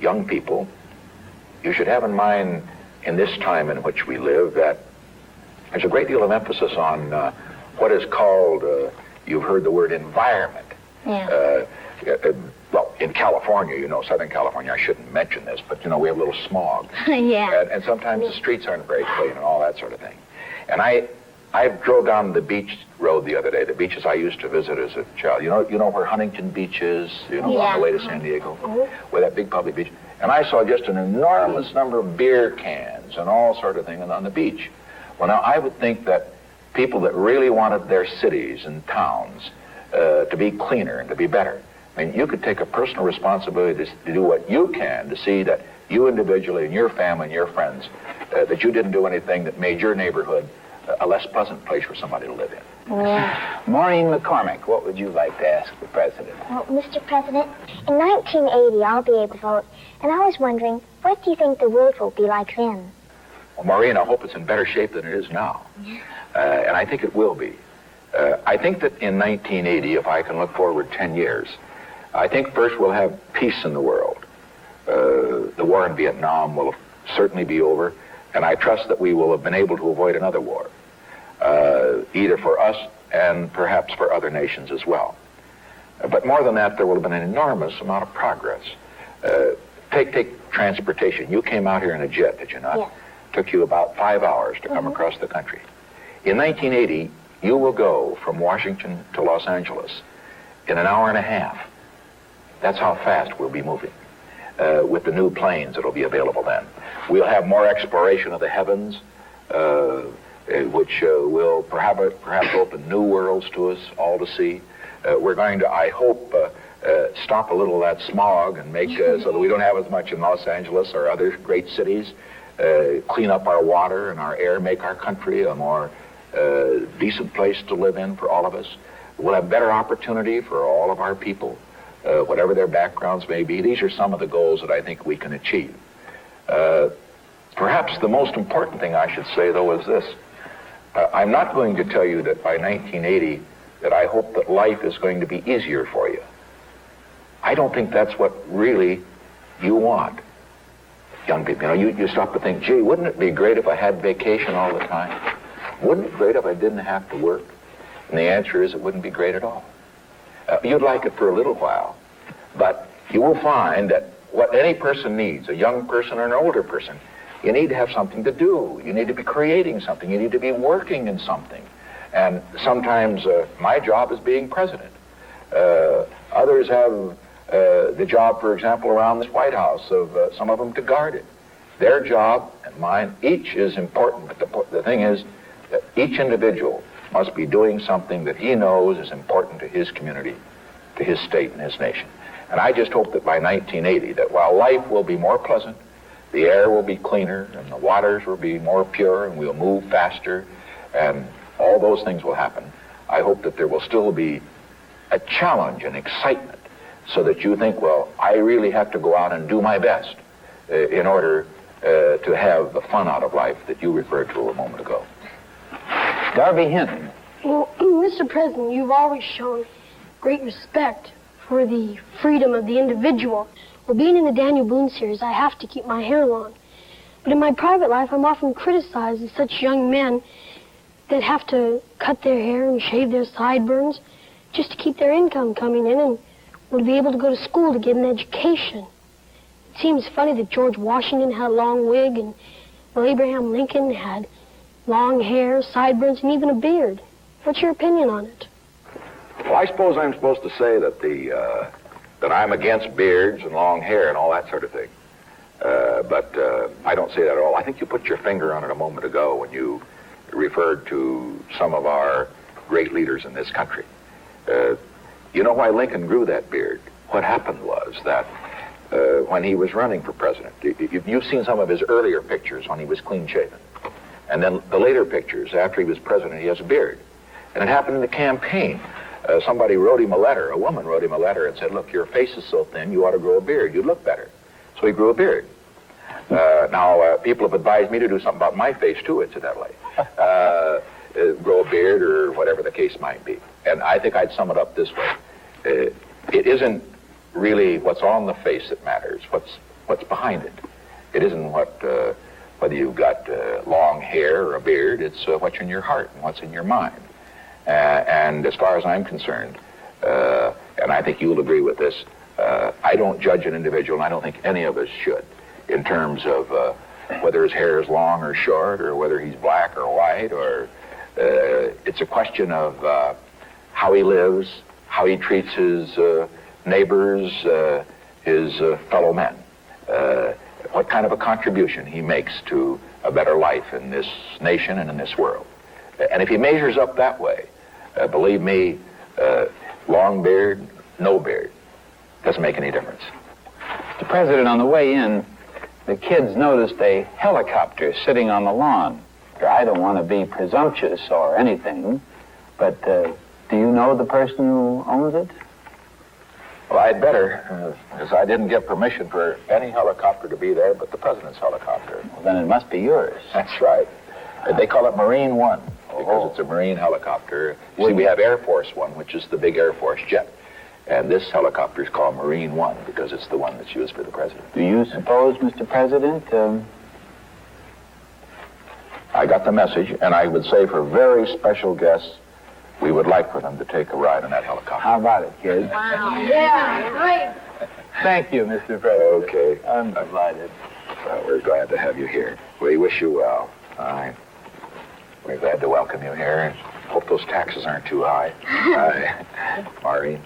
young people, you should have in mind in this time in which we live that there's a great deal of emphasis on what is called, you've heard the word environment. Yeah. Well, in California, you know, Southern California, I shouldn't mention this, but, you know, we have a little smog. Yeah. And sometimes the streets aren't very clean and all that sort of thing. And I drove down the beach road the other day, the beaches I used to visit as a child. You know where Huntington Beach is, you know, on the way to San Diego, where that big public beach. And I saw just an enormous number of beer cans and all sort of things on the beach. Well, now, I would think that people that really wanted their cities and towns to be cleaner and to be better, I mean, you could take a personal responsibility to do what you can to see that you individually and your family and your friends, that you didn't do anything that made your neighborhood a less pleasant place for somebody to live in. Yeah. Maureen McCormick, what would you like to ask the president? Well, Mr. President, in 1980, I'll be able to vote. And I was wondering, what do you think the world will be like then? Well, Maureen, I hope it's in better shape than it is now. And I think it will be. I think that in 1980, if I can look forward 10 years, I think first we'll have peace in the world. The war in Vietnam will certainly be over, and I trust that we will have been able to avoid another war, either for us and perhaps for other nations as well. But more than that, there will have been an enormous amount of progress. Take transportation. You came out here in a jet, did you not? Yeah. Took you about 5 hours to come across the country. In 1980, you will go from Washington to Los Angeles in an hour and a half. That's how fast we'll be moving. With the new planes that'll be available then. We'll have more exploration of the heavens, which will perhaps open new worlds to us all to see. We're going to, I hope, stop a little of that smog and make so that we don't have as much in Los Angeles or other great cities. Clean up our water and our air, make our country a more decent place to live in for all of us. We'll have better opportunity for all of our people, whatever their backgrounds may be. These are some of the goals that I think we can achieve. Perhaps the most important thing I should say, though, is this. I'm not going to tell you that by 1980 that I hope that life is going to be easier for you. I don't think that's what really you want. Young people, you know, you stop to think, gee, wouldn't it be great if I had vacation all the time? Wouldn't it be great if I didn't have to work? And the answer is it wouldn't be great at all. You'd like it for a little while, but you will find that what any person needs, a young person or an older person, you need to have something to do. You need to be creating something. You need to be working in something. And sometimes my job is being president. Others have the job, for example, around this White House, of some of them to guard it. Their job and mine, each is important, but the thing is that each individual must be doing something that he knows is important to his community, to his state and his nation. And I just hope that by 1980, that while life will be more pleasant, the air will be cleaner, and the waters will be more pure, and we'll move faster, and all those things will happen, I hope that there will still be a challenge and excitement, so that you think, well, I really have to go out and do my best in order to have the fun out of life that you referred to a moment ago. Darby Hinton. Well, Mr. President, you've always shown great respect for the freedom of the individual. Well, being in the Daniel Boone series, I have to keep my hair long. But in my private life, I'm often criticized as such young men that have to cut their hair and shave their sideburns just to keep their income coming in and would be able to go to school to get an education. It seems funny that George Washington had a long wig and Abraham Lincoln had long hair, sideburns, and even a beard. What's your opinion on it? Well, I suppose I'm supposed to say that that I'm against beards and long hair and all that sort of thing. But I don't say that at all. I think you put your finger on it a moment ago when you referred to some of our great leaders in this country. You know why Lincoln grew that beard? What happened was that when he was running for president, you've seen some of his earlier pictures when he was clean-shaven. And then the later pictures, after he was president, he has a beard. And it happened in the campaign. Somebody wrote him a letter, a woman wrote him a letter and said, look, your face is so thin, you ought to grow a beard. You'd look better. So he grew a beard. Now, people have advised me to do something about my face, too, incidentally. Grow a beard or whatever the case might be. And I think I'd sum it up this way. It isn't really what's on the face that matters, what's behind it. It isn't whether you've got long hair or a beard, it's what's in your heart and what's in your mind. And as far as I'm concerned, and I think you'll agree with this, I don't judge an individual, and I don't think any of us should, in terms of whether his hair is long or short, or whether he's black or white, or it's a question of how he lives, how he treats his neighbors, his fellow men, what kind of a contribution he makes to a better life in this nation and in this world. And if he measures up that way, believe me, long beard, no beard, doesn't make any difference. Mr. President, on the way in, the kids noticed a helicopter sitting on the lawn. I don't want to be presumptuous or anything, but do you know the person who owns it? Well, I'd better, because I didn't get permission for any helicopter to be there but the president's helicopter. Well, then it must be yours. That's right. They call it Marine One because it's a Marine helicopter. See, we have Air Force One, which is the big Air Force jet. And this helicopter is called Marine One because it's the one that's used for the president. Do you suppose, Mr. President, I got the message, and I would say for very special guests, we would like for them to take a ride in that helicopter. How about it, kids? Wow. Yeah, great. Thank you, Mr. President. Okay. I'm delighted. Well, we're glad to have you here. We wish you well. All right. We're glad to welcome you here. Hope those taxes aren't too high. Maureen.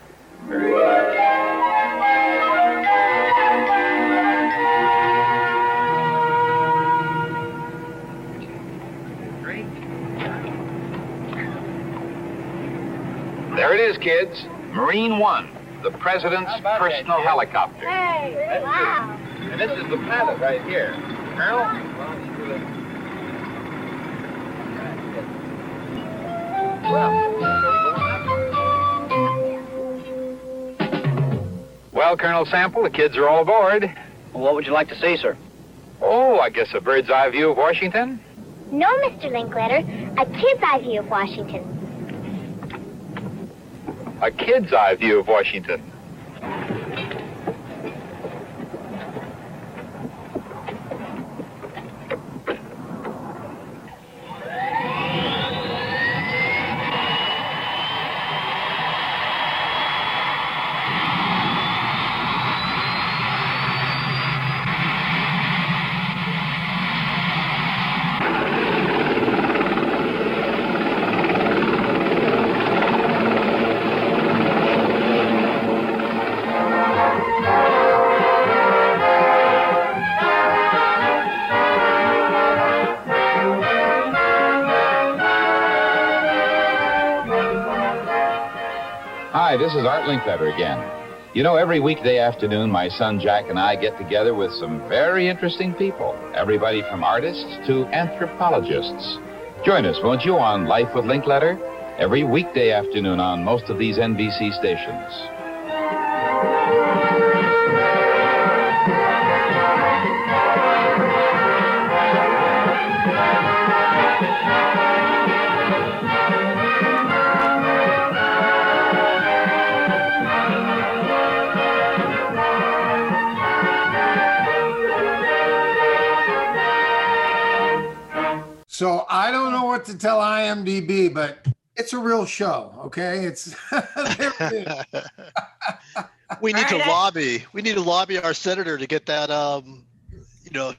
There it is, kids. Marine One, the president's personal helicopter. Hey, wow. And this is the pilot right here. Colonel? Well, Colonel Sample, the kids are all aboard. Well, what would you like to see, sir? Oh, I guess a bird's eye view of Washington? No, Mr. Linkletter, a kid's eye view of Washington. A kid's eye view of Washington. Hi, this is Art Linkletter again. You know, every weekday afternoon, my son Jack and I get together with some very interesting people. Everybody from artists to anthropologists. Join us, won't you, on Life with Linkletter? Every weekday afternoon on most of these NBC stations. So I don't know what to tell IMDb, but it's a real show, okay? It's there it is. We need to lobby. We need to lobby our senator to get that,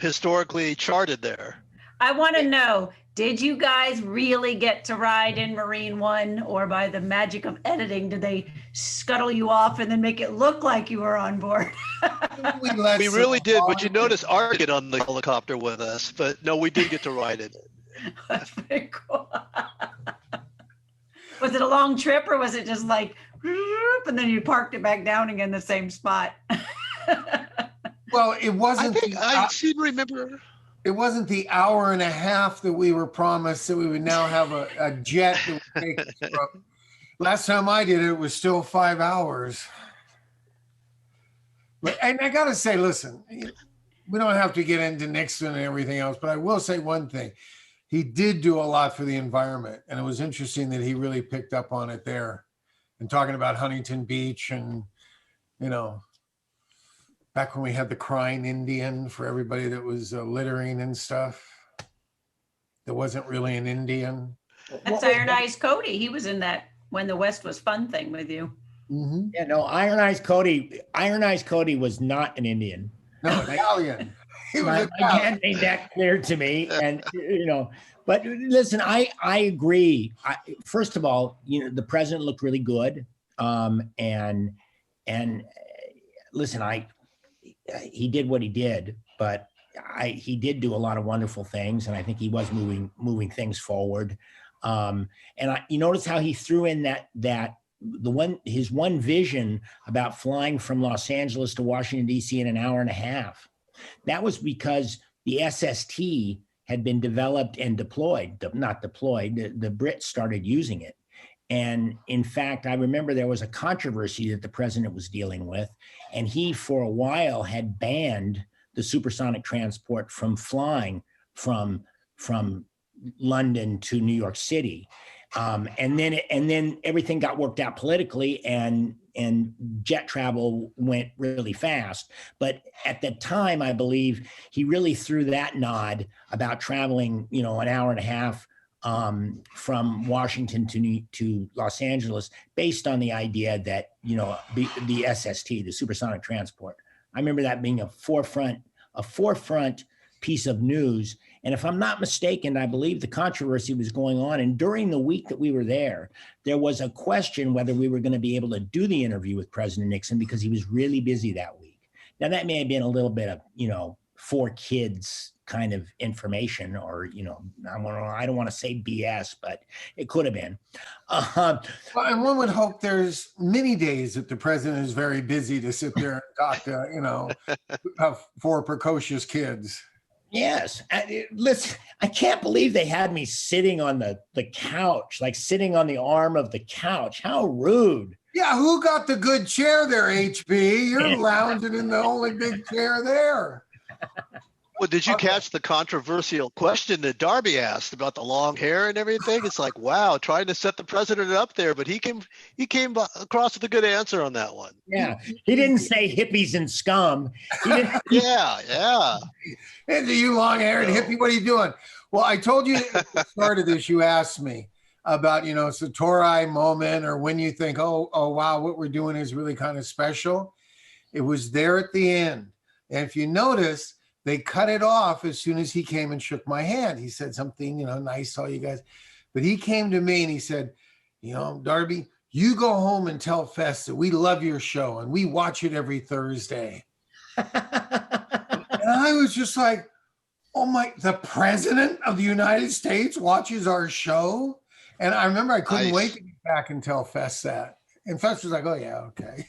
historically charted there. I want to know, did you guys really get to ride in Marine One, or by the magic of editing, did they scuttle you off and then make it look like you were on board? We really did, but you notice Art get on the helicopter with us, but no, we did get to ride it. That's pretty cool. Was it a long trip, or was it just like, and then you parked it back down again the same spot? Well, it wasn't. I seem to remember. It wasn't the hour and a half that we were promised that we would now have a jet that would take us from Last time I did it, it was still 5 hours. And I got to say, listen, we don't have to get into Nixon and everything else, but I will say one thing. He did do a lot for the environment. And it was interesting that he really picked up on it there and talking about Huntington Beach and, you know, back when we had the crying Indian for everybody that was littering and stuff. That wasn't really an Indian. That's Iron Eyes Cody. He was in that When the West Was Fun thing with you. Mm-hmm. Yeah, no, Iron Eyes Cody was not an Indian. No, Italian. My dad made that clear to me, and you know. But listen, I agree. First of all, you know, the president looked really good, and listen, he did what he did, but he did do a lot of wonderful things, and I think he was moving things forward. And you notice how he threw in his one vision about flying from Los Angeles to Washington, D.C. in an hour and a half. That was because the SST had been developed and deployed, not deployed, the Brits started using it. And in fact, I remember there was a controversy that the president was dealing with, and he for a while had banned the supersonic transport from flying from London to New York City. And then everything got worked out politically, and jet travel went really fast. But at the time, I believe he really threw that nod about traveling, you know, an hour and a half from Washington to Los Angeles, based on the idea that, you know, the SST, the supersonic transport. I remember that being a forefront piece of news. And if I'm not mistaken, I believe the controversy was going on. And during the week that we were there was a question whether we were going to be able to do the interview with President Nixon because he was really busy that week. Now, that may have been a little bit of, you know, for kids kind of information, or, you know, I don't want to say BS, but it could have been. Well, and one would hope there's many days that the president is very busy to sit there and talk to, you know, four precocious kids. Yes. Listen, I can't believe they had me sitting on the couch, like sitting on the arm of the couch. How rude. Yeah, who got the good chair there, HB? You're lounging in the only big chair there. Well, did you catch the controversial question that Darby asked about the long hair and everything? It's like, wow, trying to set the president up there, but he came across with a good answer on that one. Yeah, he didn't say hippies and scum. Yeah. And you long-haired hippie, what are you doing? Well, I told you at the start of this, you asked me about, you know, Satori moment, or when you think, oh, wow, what we're doing is really kind of special. It was there at the end. And if you notice, they cut it off as soon as he came and shook my hand. He said something, you know, nice to all you guys. But he came to me and he said, you know, Darby, you go home and tell Fess that we love your show and we watch it every Thursday. And I was just like, oh my, the president of the United States watches our show? And I remember I couldn't wait to get back and tell Fess that. And Fess was like, oh yeah, okay.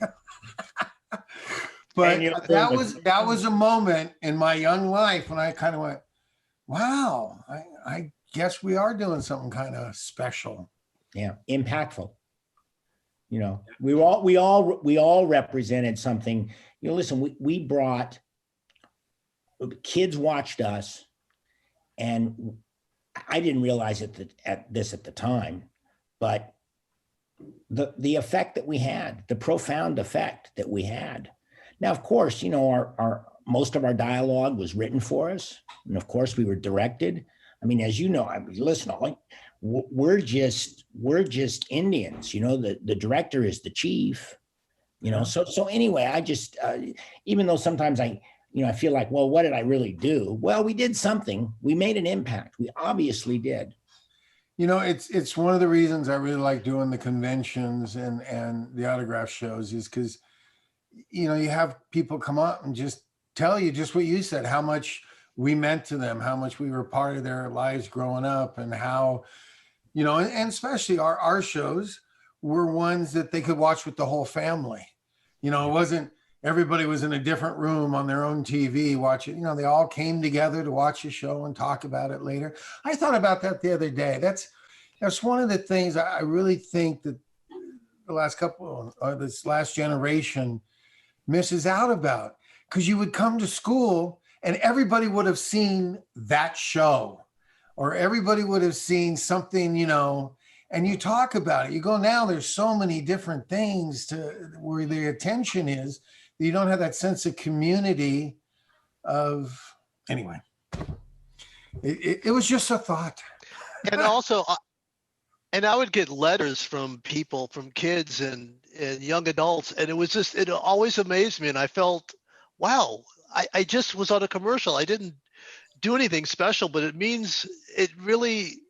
But that was a moment in my young life when I kind of went, wow, I guess we are doing something kind of special. Yeah, impactful. You know, we all represented something. You know, listen, we brought, kids watched us, and I didn't realize it at the time, but the effect that we had, the profound effect that we had. Now, of course, you know, our most of our dialogue was written for us, and of course, we were directed. I mean, as you know, listen, we're just Indians. You know, the director is the chief. You know, so anyway, I just even though sometimes I feel like, well, what did I really do? Well, we did something. We made an impact. We obviously did. You know, it's one of the reasons I really like doing the conventions and the autograph shows is because, you know, you have people come up and just tell you just what you said, how much we meant to them, how much we were part of their lives growing up, and how, you know, and especially our shows were ones that they could watch with the whole family. You know, it wasn't everybody was in a different room on their own TV watching, you know, they all came together to watch a show and talk about it later. I thought about that the other day. That's one of the things I really think that last couple, or this last generation misses out about. Because you would come to school and everybody would have seen that show, or everybody would have seen something, you know, and you talk about it. You go, now there's so many different things to where the attention is, that you don't have that sense of community of, anyway. It was just a thought. And also, and I would get letters from people, from kids and young adults, and it always amazed me. And I felt, wow, I just was on a commercial. I didn't do anything special, but it means it really,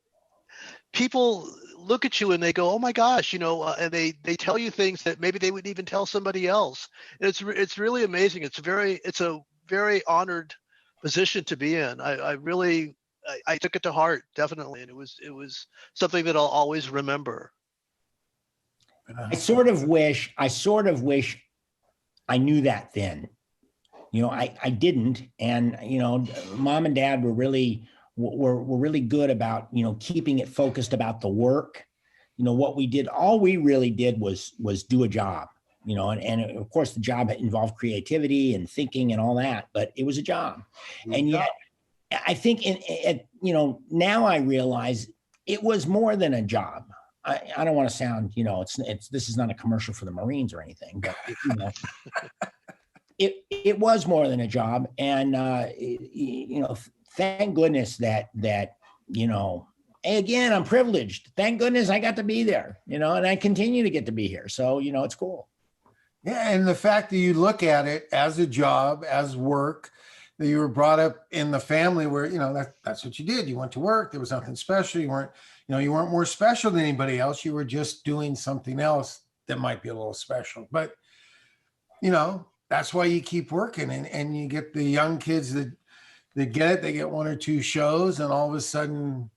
people look at you and they go, oh my gosh, you know, and they tell you things that maybe they wouldn't even tell somebody else. And it's really amazing. It's a very honored position to be in. I took it to heart, definitely, and it was something that I'll always remember. I sort of wish I knew that then. You know, I didn't, and you know, Mom and Dad were really good about, you know, keeping it focused about the work. You know, what we did, all we really did was do a job. You know, and of course the job involved creativity and thinking and all that, but it was a job, and yet. I think, you know, now I realize it was more than a job. I don't want to sound, you know, this is not a commercial for the Marines or anything, but you know, it was more than a job, and you know, thank goodness that you know, again, I'm privileged. Thank goodness I got to be there, you know, and I continue to get to be here. So you know, it's cool. Yeah, and the fact that you look at it as a job, as work. That you were brought up in the family where, you know, that's what you did. You went to work. There was nothing special. You weren't more special than anybody else. You were just doing something else that might be a little special. But, you know, that's why you keep working. And you get the young kids that get it. They get one or two shows and all of a sudden,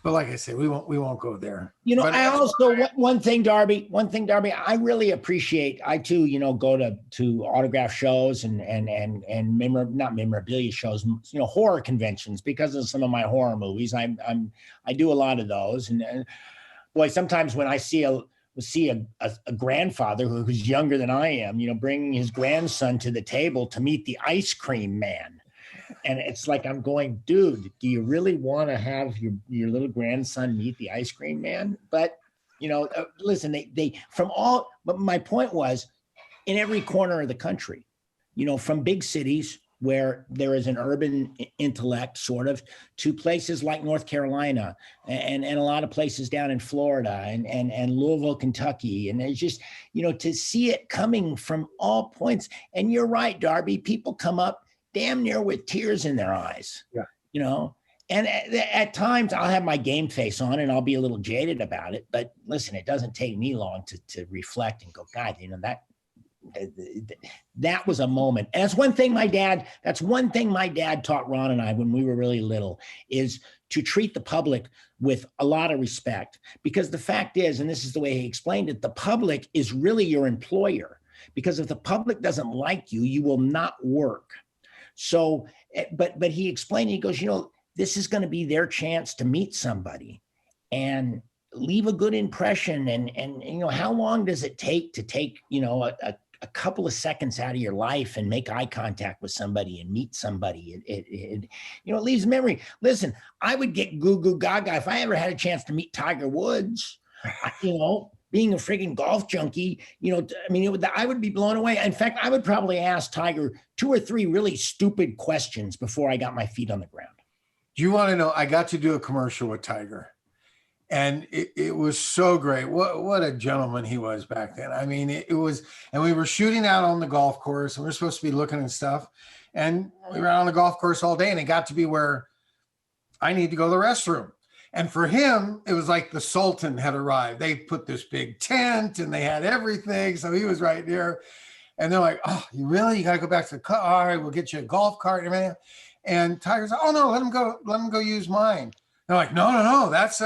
but like I said, we won't go there. You know, but I also, one thing, Darby, I really appreciate, I too, you know, go to autograph shows and not memorabilia shows, you know, horror conventions because of some of my horror movies. I do a lot of those. And boy, sometimes when I see a grandfather who's younger than I am, you know, bringing his grandson to the table to meet the ice cream man. And it's like, I'm going, dude, do you really want to have your little grandson meet the ice cream man? But, you know, listen, but my point was in every corner of the country, you know, from big cities where there is an urban intellect sort of to places like North Carolina and a lot of places down in Florida and Louisville, Kentucky. And it's just, you know, to see it coming from all points. And you're right, Darby, people come up damn near with tears in their eyes, yeah. You know, and at times I'll have my game face on and I'll be a little jaded about it. But listen, it doesn't take me long to reflect and go, God, you know, that was a moment. And that's one thing my dad taught Ron and I when we were really little, is to treat the public with a lot of respect. Because the fact is, and this is the way he explained it, the public is really your employer. Because if the public doesn't like you, you will not work. So, but he explained, he goes, you know, this is going to be their chance to meet somebody and leave a good impression. And you know, how long does it take to take, you know, a couple of seconds out of your life and make eye contact with somebody and meet somebody? It you know, it leaves memory. Listen, I would get goo goo gaga if I ever had a chance to meet Tiger Woods, you know. Being a friggin' golf junkie, you know, I mean, I would be blown away. In fact, I would probably ask Tiger 2 or 3 really stupid questions before I got my feet on the ground. Do you want to know? I got to do a commercial with Tiger, and it was so great. What a gentleman he was back then. I mean, it was, and we were shooting out on the golf course, and we were supposed to be looking at stuff, and we were out on the golf course all day, and it got to be where I need to go to the restroom. And for him, it was like the Sultan had arrived. They put this big tent and they had everything. So he was right there. And they're like, oh, you got to go back to the car. All right, we'll get you a golf cart and everything. And Tiger's like, oh no, let him go use mine. They're like, no, that's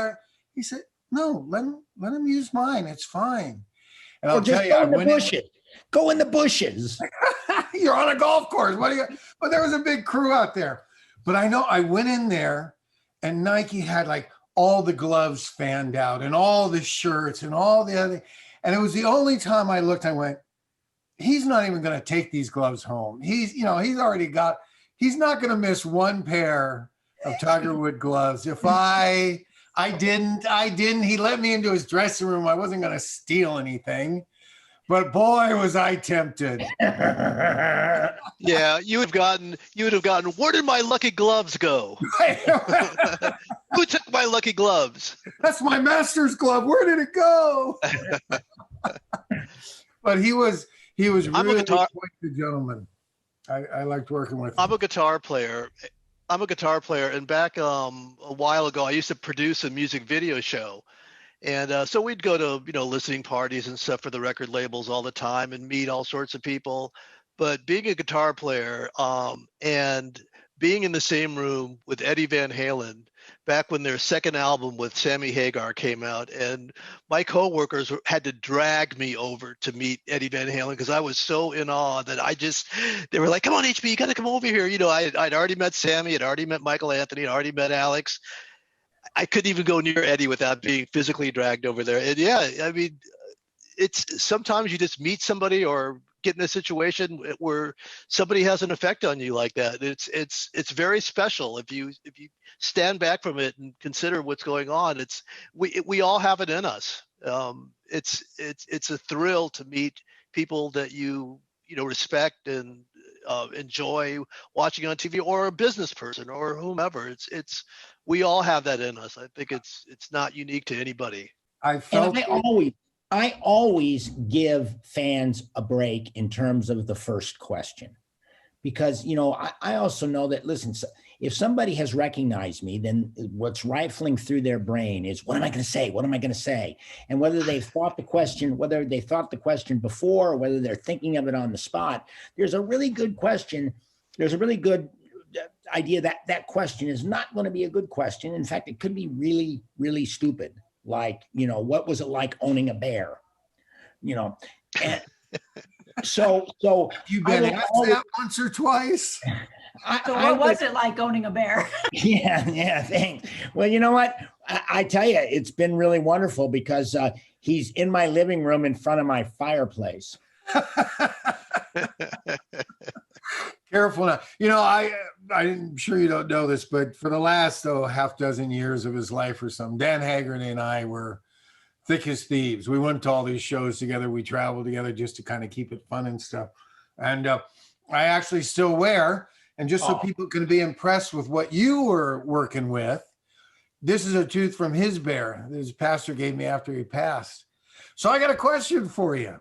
he said, no, let him use mine. It's fine. And I'll tell you, go in the bushes. You're on a golf course. But there was a big crew out there. But I know I went in there and Nike had like all the gloves fanned out and all the shirts and all the other. And it was the only time I looked, I went, he's not even going to take these gloves home. He's not going to miss one pair of Tiger Wood gloves. If I didn't, he let me into his dressing room. I wasn't going to steal anything, but boy, was I tempted. Yeah, you would have gotten, where did my lucky gloves go? Who took my lucky gloves? That's my master's glove. Where did it go? But he was really quite the gentleman. I liked working with him. I'm a guitar player, and back a while ago, I used to produce a music video show. And so we'd go to, listening parties and stuff for the record labels all the time and meet all sorts of people. But being a guitar player and being in the same room with Eddie Van Halen back when their second album with Sammy Hagar came out, and my coworkers had to drag me over to meet Eddie Van Halen because I was so in awe that they were like, come on, HB, you got to come over here. I'd already met Sammy, I'd already met Michael Anthony, I'd already met Alex. I couldn't even go near Eddie without being physically dragged over there. And yeah, I mean, it's sometimes you just meet somebody or get in a situation where somebody has an effect on you like that. It's very special if you stand back from it and consider what's going on. We all have it in us. It's a thrill to meet people that you respect and enjoy watching on TV, or a business person or whomever. We all have that in us. I think it's not unique to anybody. I always give fans a break in terms of the first question, because, I also know that, listen, if somebody has recognized me, then what's rifling through their brain is, what am I going to say? What am I going to say? And whether they thought the question before, or whether they're thinking of it on the spot, there's a really good question. There's a really good idea that question is not going to be a good question. In fact, it could be really, really stupid. Like, what was it like owning a bear? And so you've been asked that once or twice. What was it like owning a bear? Yeah, thanks. Well, you know what? I tell you, it's been really wonderful because he's in my living room in front of my fireplace. Careful now. I'm sure you don't know this, but for the last half dozen years of his life or something, Dan Haggerty and I were thick as thieves. We went to all these shows together. We traveled together just to kind of keep it fun and stuff. And I actually still wear, and just so people can be impressed with what you were working with, this is a tooth from his bear that his pastor gave me after he passed. So I got a question for you.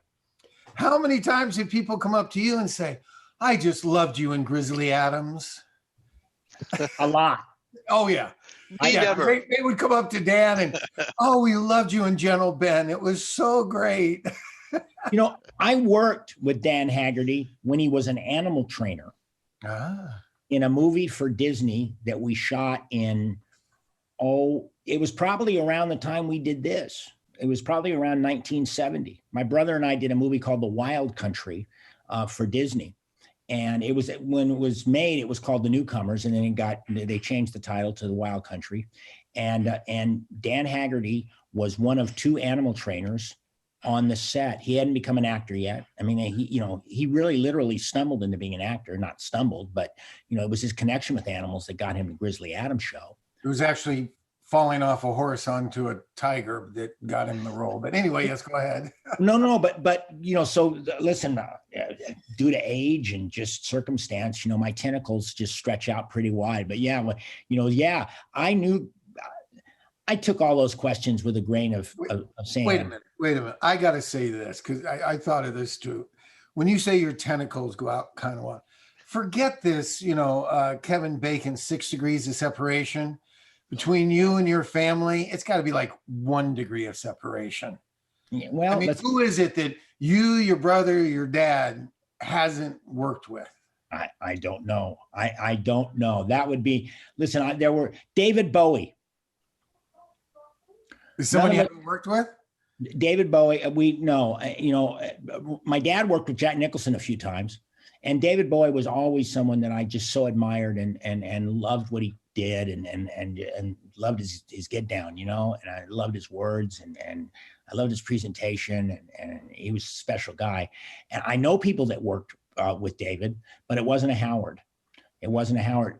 How many times have people come up to you and say, I just loved you in Grizzly Adams? A lot. Oh, yeah. They would come up to Dan and, we loved you in Gentle Ben. It was so great. I worked with Dan Haggerty when he was an animal trainer in a movie for Disney that we shot in, it was probably around the time we did this. It was probably around 1970. My brother and I did a movie called The Wild Country for Disney. And it was, when it was made, it was called The Newcomers, and then they changed the title to The Wild Country. And Dan Haggerty was one of two animal trainers on the set. He hadn't become an actor yet. I mean, he really literally stumbled into being an actor, not stumbled, but it was his connection with animals that got him the Grizzly Adams show. It was actually falling off a horse onto a tiger that got him the role. But anyway, yes, go ahead. No, but so listen, due to age and just circumstance, my tentacles just stretch out pretty wide. But I knew, I took all those questions with a grain of sand. Wait a minute. I got to say this because I thought of this too. When you say your tentacles go out kind of what, forget this, Kevin Bacon's 6 degrees of separation. Between you and your family, it's got to be like 1 degree of separation. Yeah, well, who is it that you, your brother, your dad hasn't worked with? I don't know. I don't know. That would be, listen, there were David Bowie. Is somebody you haven't worked with? David Bowie, my dad worked with Jack Nicholson a few times, and David Bowie was always someone that I just so admired and loved what he did and loved his get down, and I loved his words and I loved his presentation and he was a special guy. And I know people that worked with David, but it wasn't a Howard. It wasn't a Howard.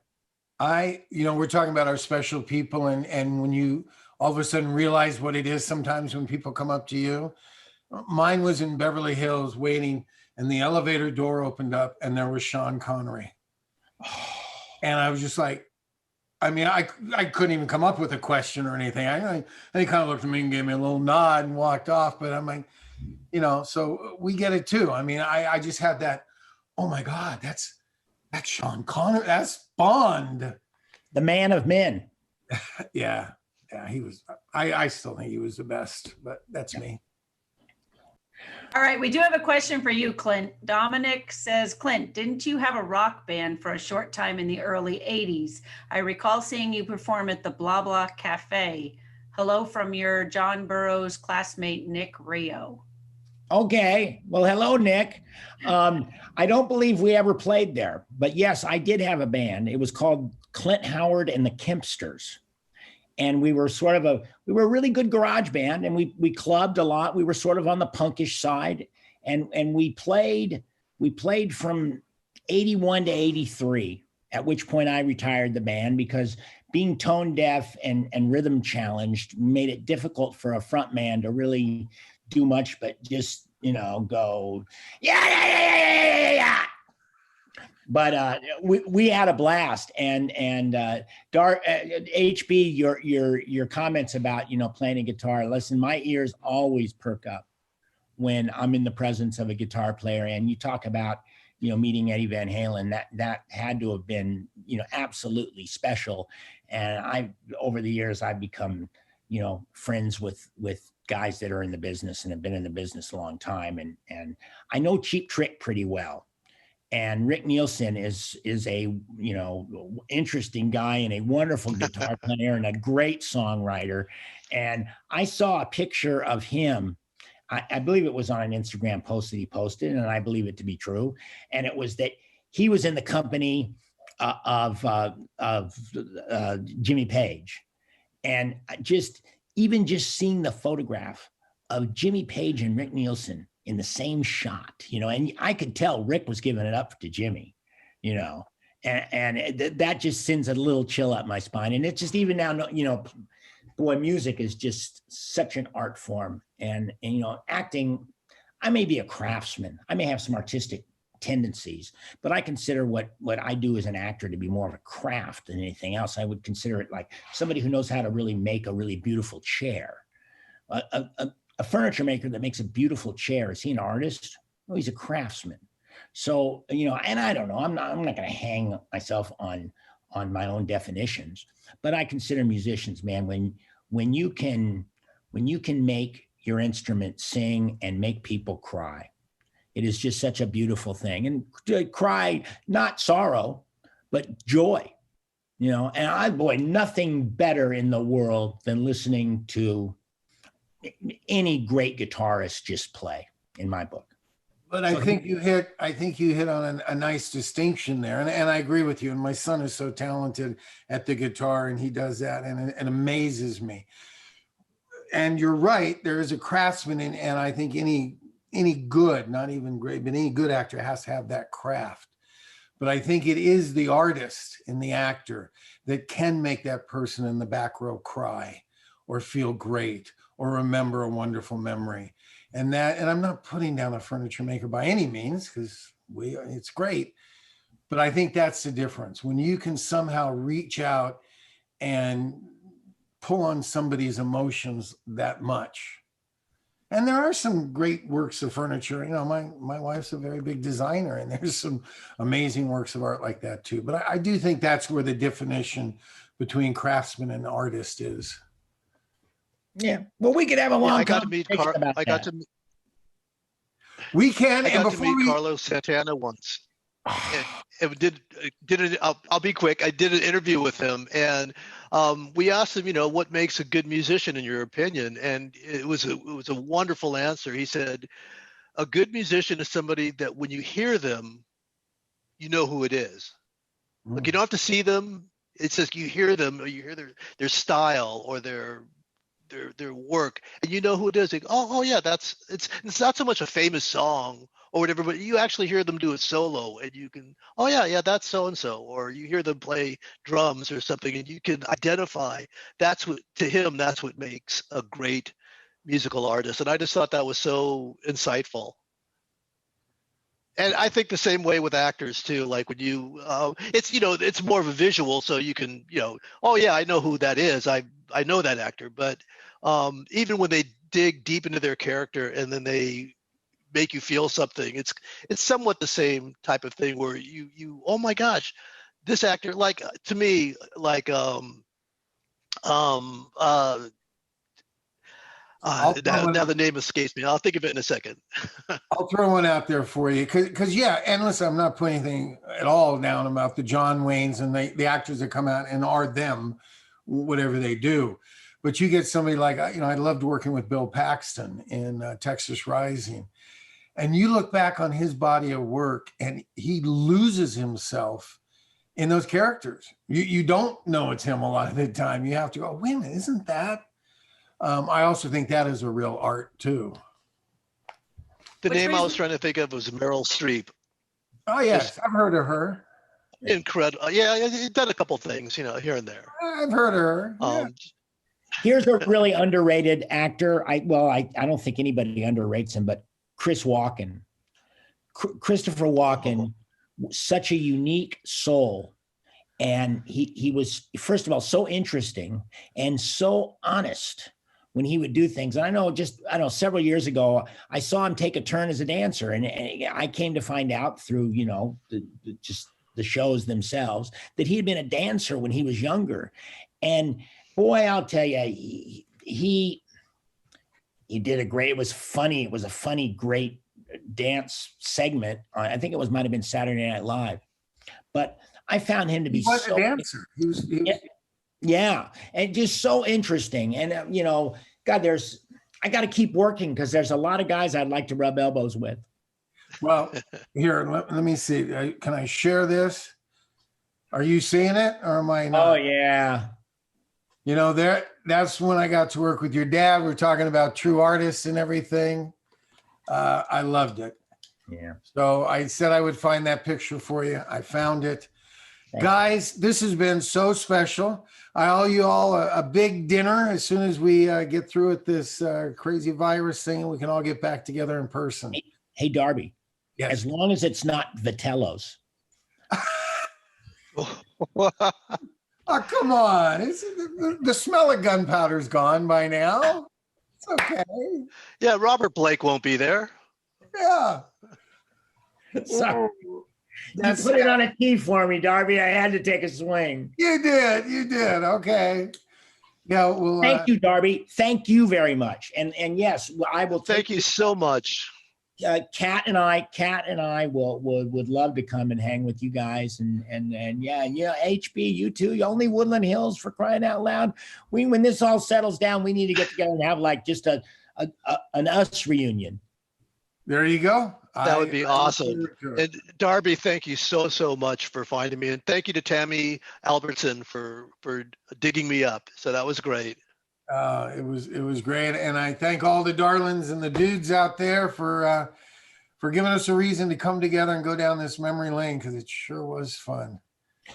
We're talking about our special people, and when you all of a sudden realize what it is sometimes when people come up to you. Mine was in Beverly Hills waiting, and the elevator door opened up and there was Sean Connery. And I was just like, I couldn't even come up with a question or anything. And he kind of looked at me and gave me a little nod and walked off, but I'm like, so we get it too. I just had that, oh my God, that's Sean Connery, that's Bond. The man of men. Yeah, he was, I still think he was the best, but that's me. All right, we do have a question for you, Clint. Dominic says, Clint, didn't you have a rock band for a short time in the early 80s? I recall seeing you perform at the Blah Blah Cafe. Hello from your John Burroughs classmate, Nick Rio. Okay, well, hello, Nick. I don't believe we ever played there, but yes, I did have a band. It was called Clint Howard and the Kempsters. And we were a really good garage band, and we clubbed a lot. We were sort of on the punkish side, and we played from 81 to 83, at which point I retired the band because being tone deaf and rhythm challenged made it difficult for a front man to really do much but just, go, yeah. But we had a blast, and HB, your comments about playing a guitar. Listen, my ears always perk up when I'm in the presence of a guitar player. And you talk about meeting Eddie Van Halen. That had to have been absolutely special. And over the years I've become friends with guys that are in the business and have been in the business a long time. And I know Cheap Trick pretty well. And Rick Nielsen is a interesting guy and a wonderful guitar player and a great songwriter. And I saw a picture of him. I believe it was on an Instagram post that he posted, and I believe it to be true. And it was that he was in the company of Jimmy Page, and just seeing the photograph of Jimmy Page and Rick Nielsen in the same shot, and I could tell Rick was giving it up to Jimmy, and that just sends a little chill up my spine. And it's just even now, boy, music is just such an art form, and acting, I may be a craftsman, I may have some artistic tendencies, but I consider what I do as an actor to be more of a craft than anything else. I would consider it like somebody who knows how to really make a really beautiful chair. A furniture maker that makes a beautiful chair, is he an artist? No, he's a craftsman. So, and I don't know, I'm not going to hang myself on my own definitions, but I consider musicians, man, when you can make your instrument sing and make people cry, it is just such a beautiful thing. And cry, not sorrow, but joy, and nothing better in the world than listening to any great guitarist just play, in my book. But I think you hit on a nice distinction there, and I agree with you. And my son is so talented at the guitar, and he does that, and it amazes me. And you're right, there is a craftsman, and I think any good, not even great, but any good actor has to have that craft. But I think it is the artist and the actor that can make that person in the back row cry, or feel great, or remember a wonderful memory. And I'm not putting down a furniture maker by any means, because it's great. But I think that's the difference. When you can somehow reach out and pull on somebody's emotions that much. And there are some great works of furniture. My wife's a very big designer, and there's some amazing works of art like that too. But I do think that's where the definition between craftsman and artist is. Yeah, well, we could have a long conversation about that. We can. I got to meet Carlos Santana once. I'll be quick. I did an interview with him, and we asked him, what makes a good musician in your opinion? And it was a wonderful answer. He said, a good musician is somebody that when you hear them, you know who it is. Like, you don't have to see them. It's just you hear them, or you hear their style or their work, and you know who it is. Like, oh yeah, it's not so much a famous song or whatever, but you actually hear them do it solo, and you can, oh yeah, that's so and so, or you hear them play drums or something, and you can identify. That's what makes a great musical artist. And I just thought that was so insightful. And I think the same way with actors too. Like when you, it's more of a visual, so you can, oh yeah, I know who that is. I know that actor. But even when they dig deep into their character and then they make you feel something, it's somewhat the same type of thing where you oh my gosh, this actor, like to me, like now the name escapes me. I'll think of it in a second. I'll throw one out there for you. Because yeah, and listen, I'm not putting anything at all down about the John Waynes and the actors that come out and are them, whatever they do. But you get somebody like, I loved working with Bill Paxton in Texas Rising. And you look back on his body of work and he loses himself in those characters. You don't know it's him a lot of the time. You have to go, wait a minute, isn't that? I also think that is a real art too. The name I was trying to think of was Meryl Streep. Oh yes, I've heard of her. Incredible. Yeah, he's done a couple things, here and there. I've heard of her. Yeah. Here's a really underrated actor. I don't think anybody underrates him, but Christopher Walken, such a unique soul. And he was, first of all, so interesting and so honest when he would do things. And I know several years ago, I saw him take a turn as a dancer. And I came to find out through, just the shows themselves that he had been a dancer when he was younger. And boy, I'll tell you, he did it was funny. It was a funny, great dance segment. I think it might've been Saturday Night Live, but I found him to be a dancer. He was yeah, and just so interesting. And God, I got to keep working because there's a lot of guys I'd like to rub elbows with. Well, here, let me see. Can I share this? Are you seeing it or am I not? Oh yeah. That's when I got to work with your dad. We're talking about true artists and everything. I loved it. Yeah. So I said I would find that picture for you. I found it. Guys, this has been so special. I owe you all a big dinner as soon as we get through with this crazy virus thing and we can all get back together in person. Hey Darby, yes. As long as it's not Vitello's. Oh, come on. The smell of gunpowder's gone by now. It's okay. Yeah, Robert Blake won't be there. Yeah. Sorry. You put it on a tee for me, Darby. I had to take a swing. You did. Okay. Yeah. Well, thank you, Darby. Thank you very much. And yes, I will. Thank you so much. Kat and I would love to come and hang with you guys. And HB, you too. Only Woodland Hills, for crying out loud. When this all settles down, we need to get together and have like just an us reunion. There you go. That would be awesome. And Darby, thank you so much for finding me. And thank you to Tammy Albertson for digging me up. So that was great. It was great. And I thank all the darlings and the dudes out there for giving us a reason to come together and go down this memory lane, because it sure was fun.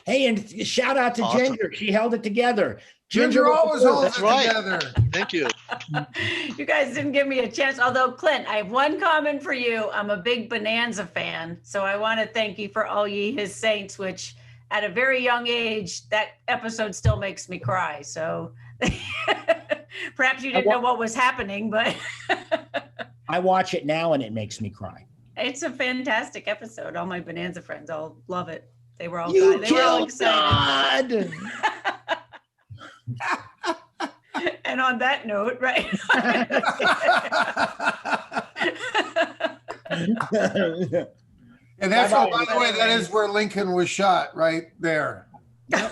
Hey, and shout out to awesome. Ginger. She held it together. Ginger always holds it together. Thank you. You guys didn't give me a chance. Although, Clint, I have one comment for you. I'm a big Bonanza fan. So I want to thank you for All Ye His Saints, which at a very young age, that episode still makes me cry. So perhaps you didn't know what was happening, but I watch it now and it makes me cry. It's a fantastic episode. All my Bonanza friends all love it. They were all excited. And on that note, right? And that's, by the way, that is where Lincoln was shot, right there. You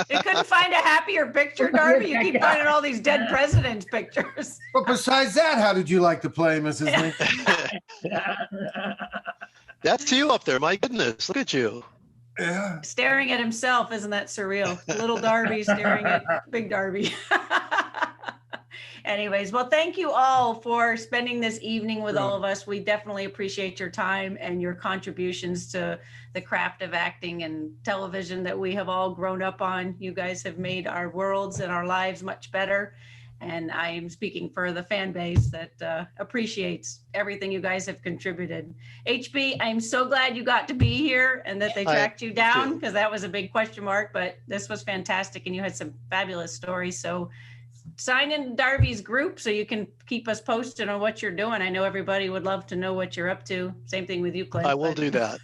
couldn't find a happier picture, Darby? You keep finding all these dead presidents pictures. But besides that, how did you like to play, Mrs. Lincoln? That's you up there. My goodness, look at you. Yeah. Staring at himself, isn't that surreal? Little Darby staring at Big Darby. Anyways, well, thank you all for spending this evening with all of us. We definitely appreciate your time and your contributions to the craft of acting and television that we have all grown up on. You guys have made our worlds and our lives much better. And I am speaking for the fan base that appreciates everything you guys have contributed. HB, I'm so glad you got to be here and that they tracked you down, because that was a big question mark, but this was fantastic and you had some fabulous stories. So sign in Darby's group so you can keep us posted on what you're doing. I know everybody would love to know what you're up to. Same thing with you, Clint. I will do that.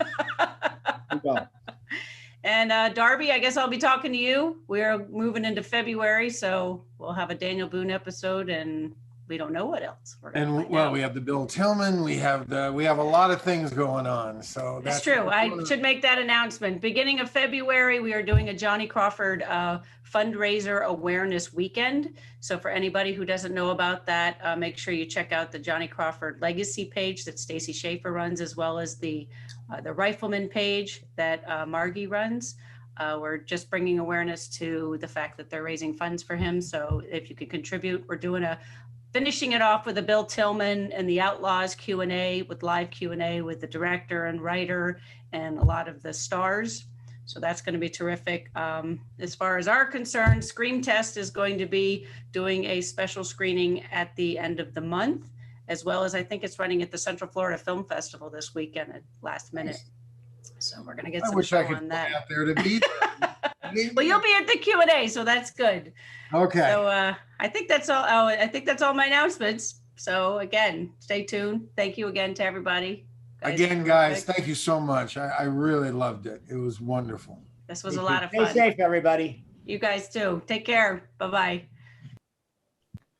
And Darby, I guess I'll be talking to you. We're moving into February, so we'll have a Daniel Boone episode, and we don't know what else. We have the Bill Tillman. We have a lot of things going on. So that's true. I should make that announcement. Beginning of February, we are doing a Johnny Crawford fundraiser awareness weekend. So for anybody who doesn't know about that, make sure you check out the Johnny Crawford Legacy page that Stacy Schaefer runs, as well as the Rifleman page that Margie runs. We're just bringing awareness to the fact that they're raising funds for him. So if you could contribute, we're doing finishing it off with a Bill Tillman and the Outlaws Q&A, with live Q&A with the director and writer and a lot of the stars. So that's going to be terrific. As far as our concerned, Scream Test is going to be doing a special screening at the end of the month, as well as I think it's running at the Central Florida Film Festival this weekend at last minute. So we're going to get some show on that. Out there to be there. Well, you'll be at the Q&A, so that's good. Okay. So I think that's all. Oh, I think that's all my announcements. So again, stay tuned. Thank you again to everybody. Guys, thank you so much. I really loved it. It was wonderful. This was a lot of fun. Stay safe, everybody. You guys too. Take care. Bye-bye.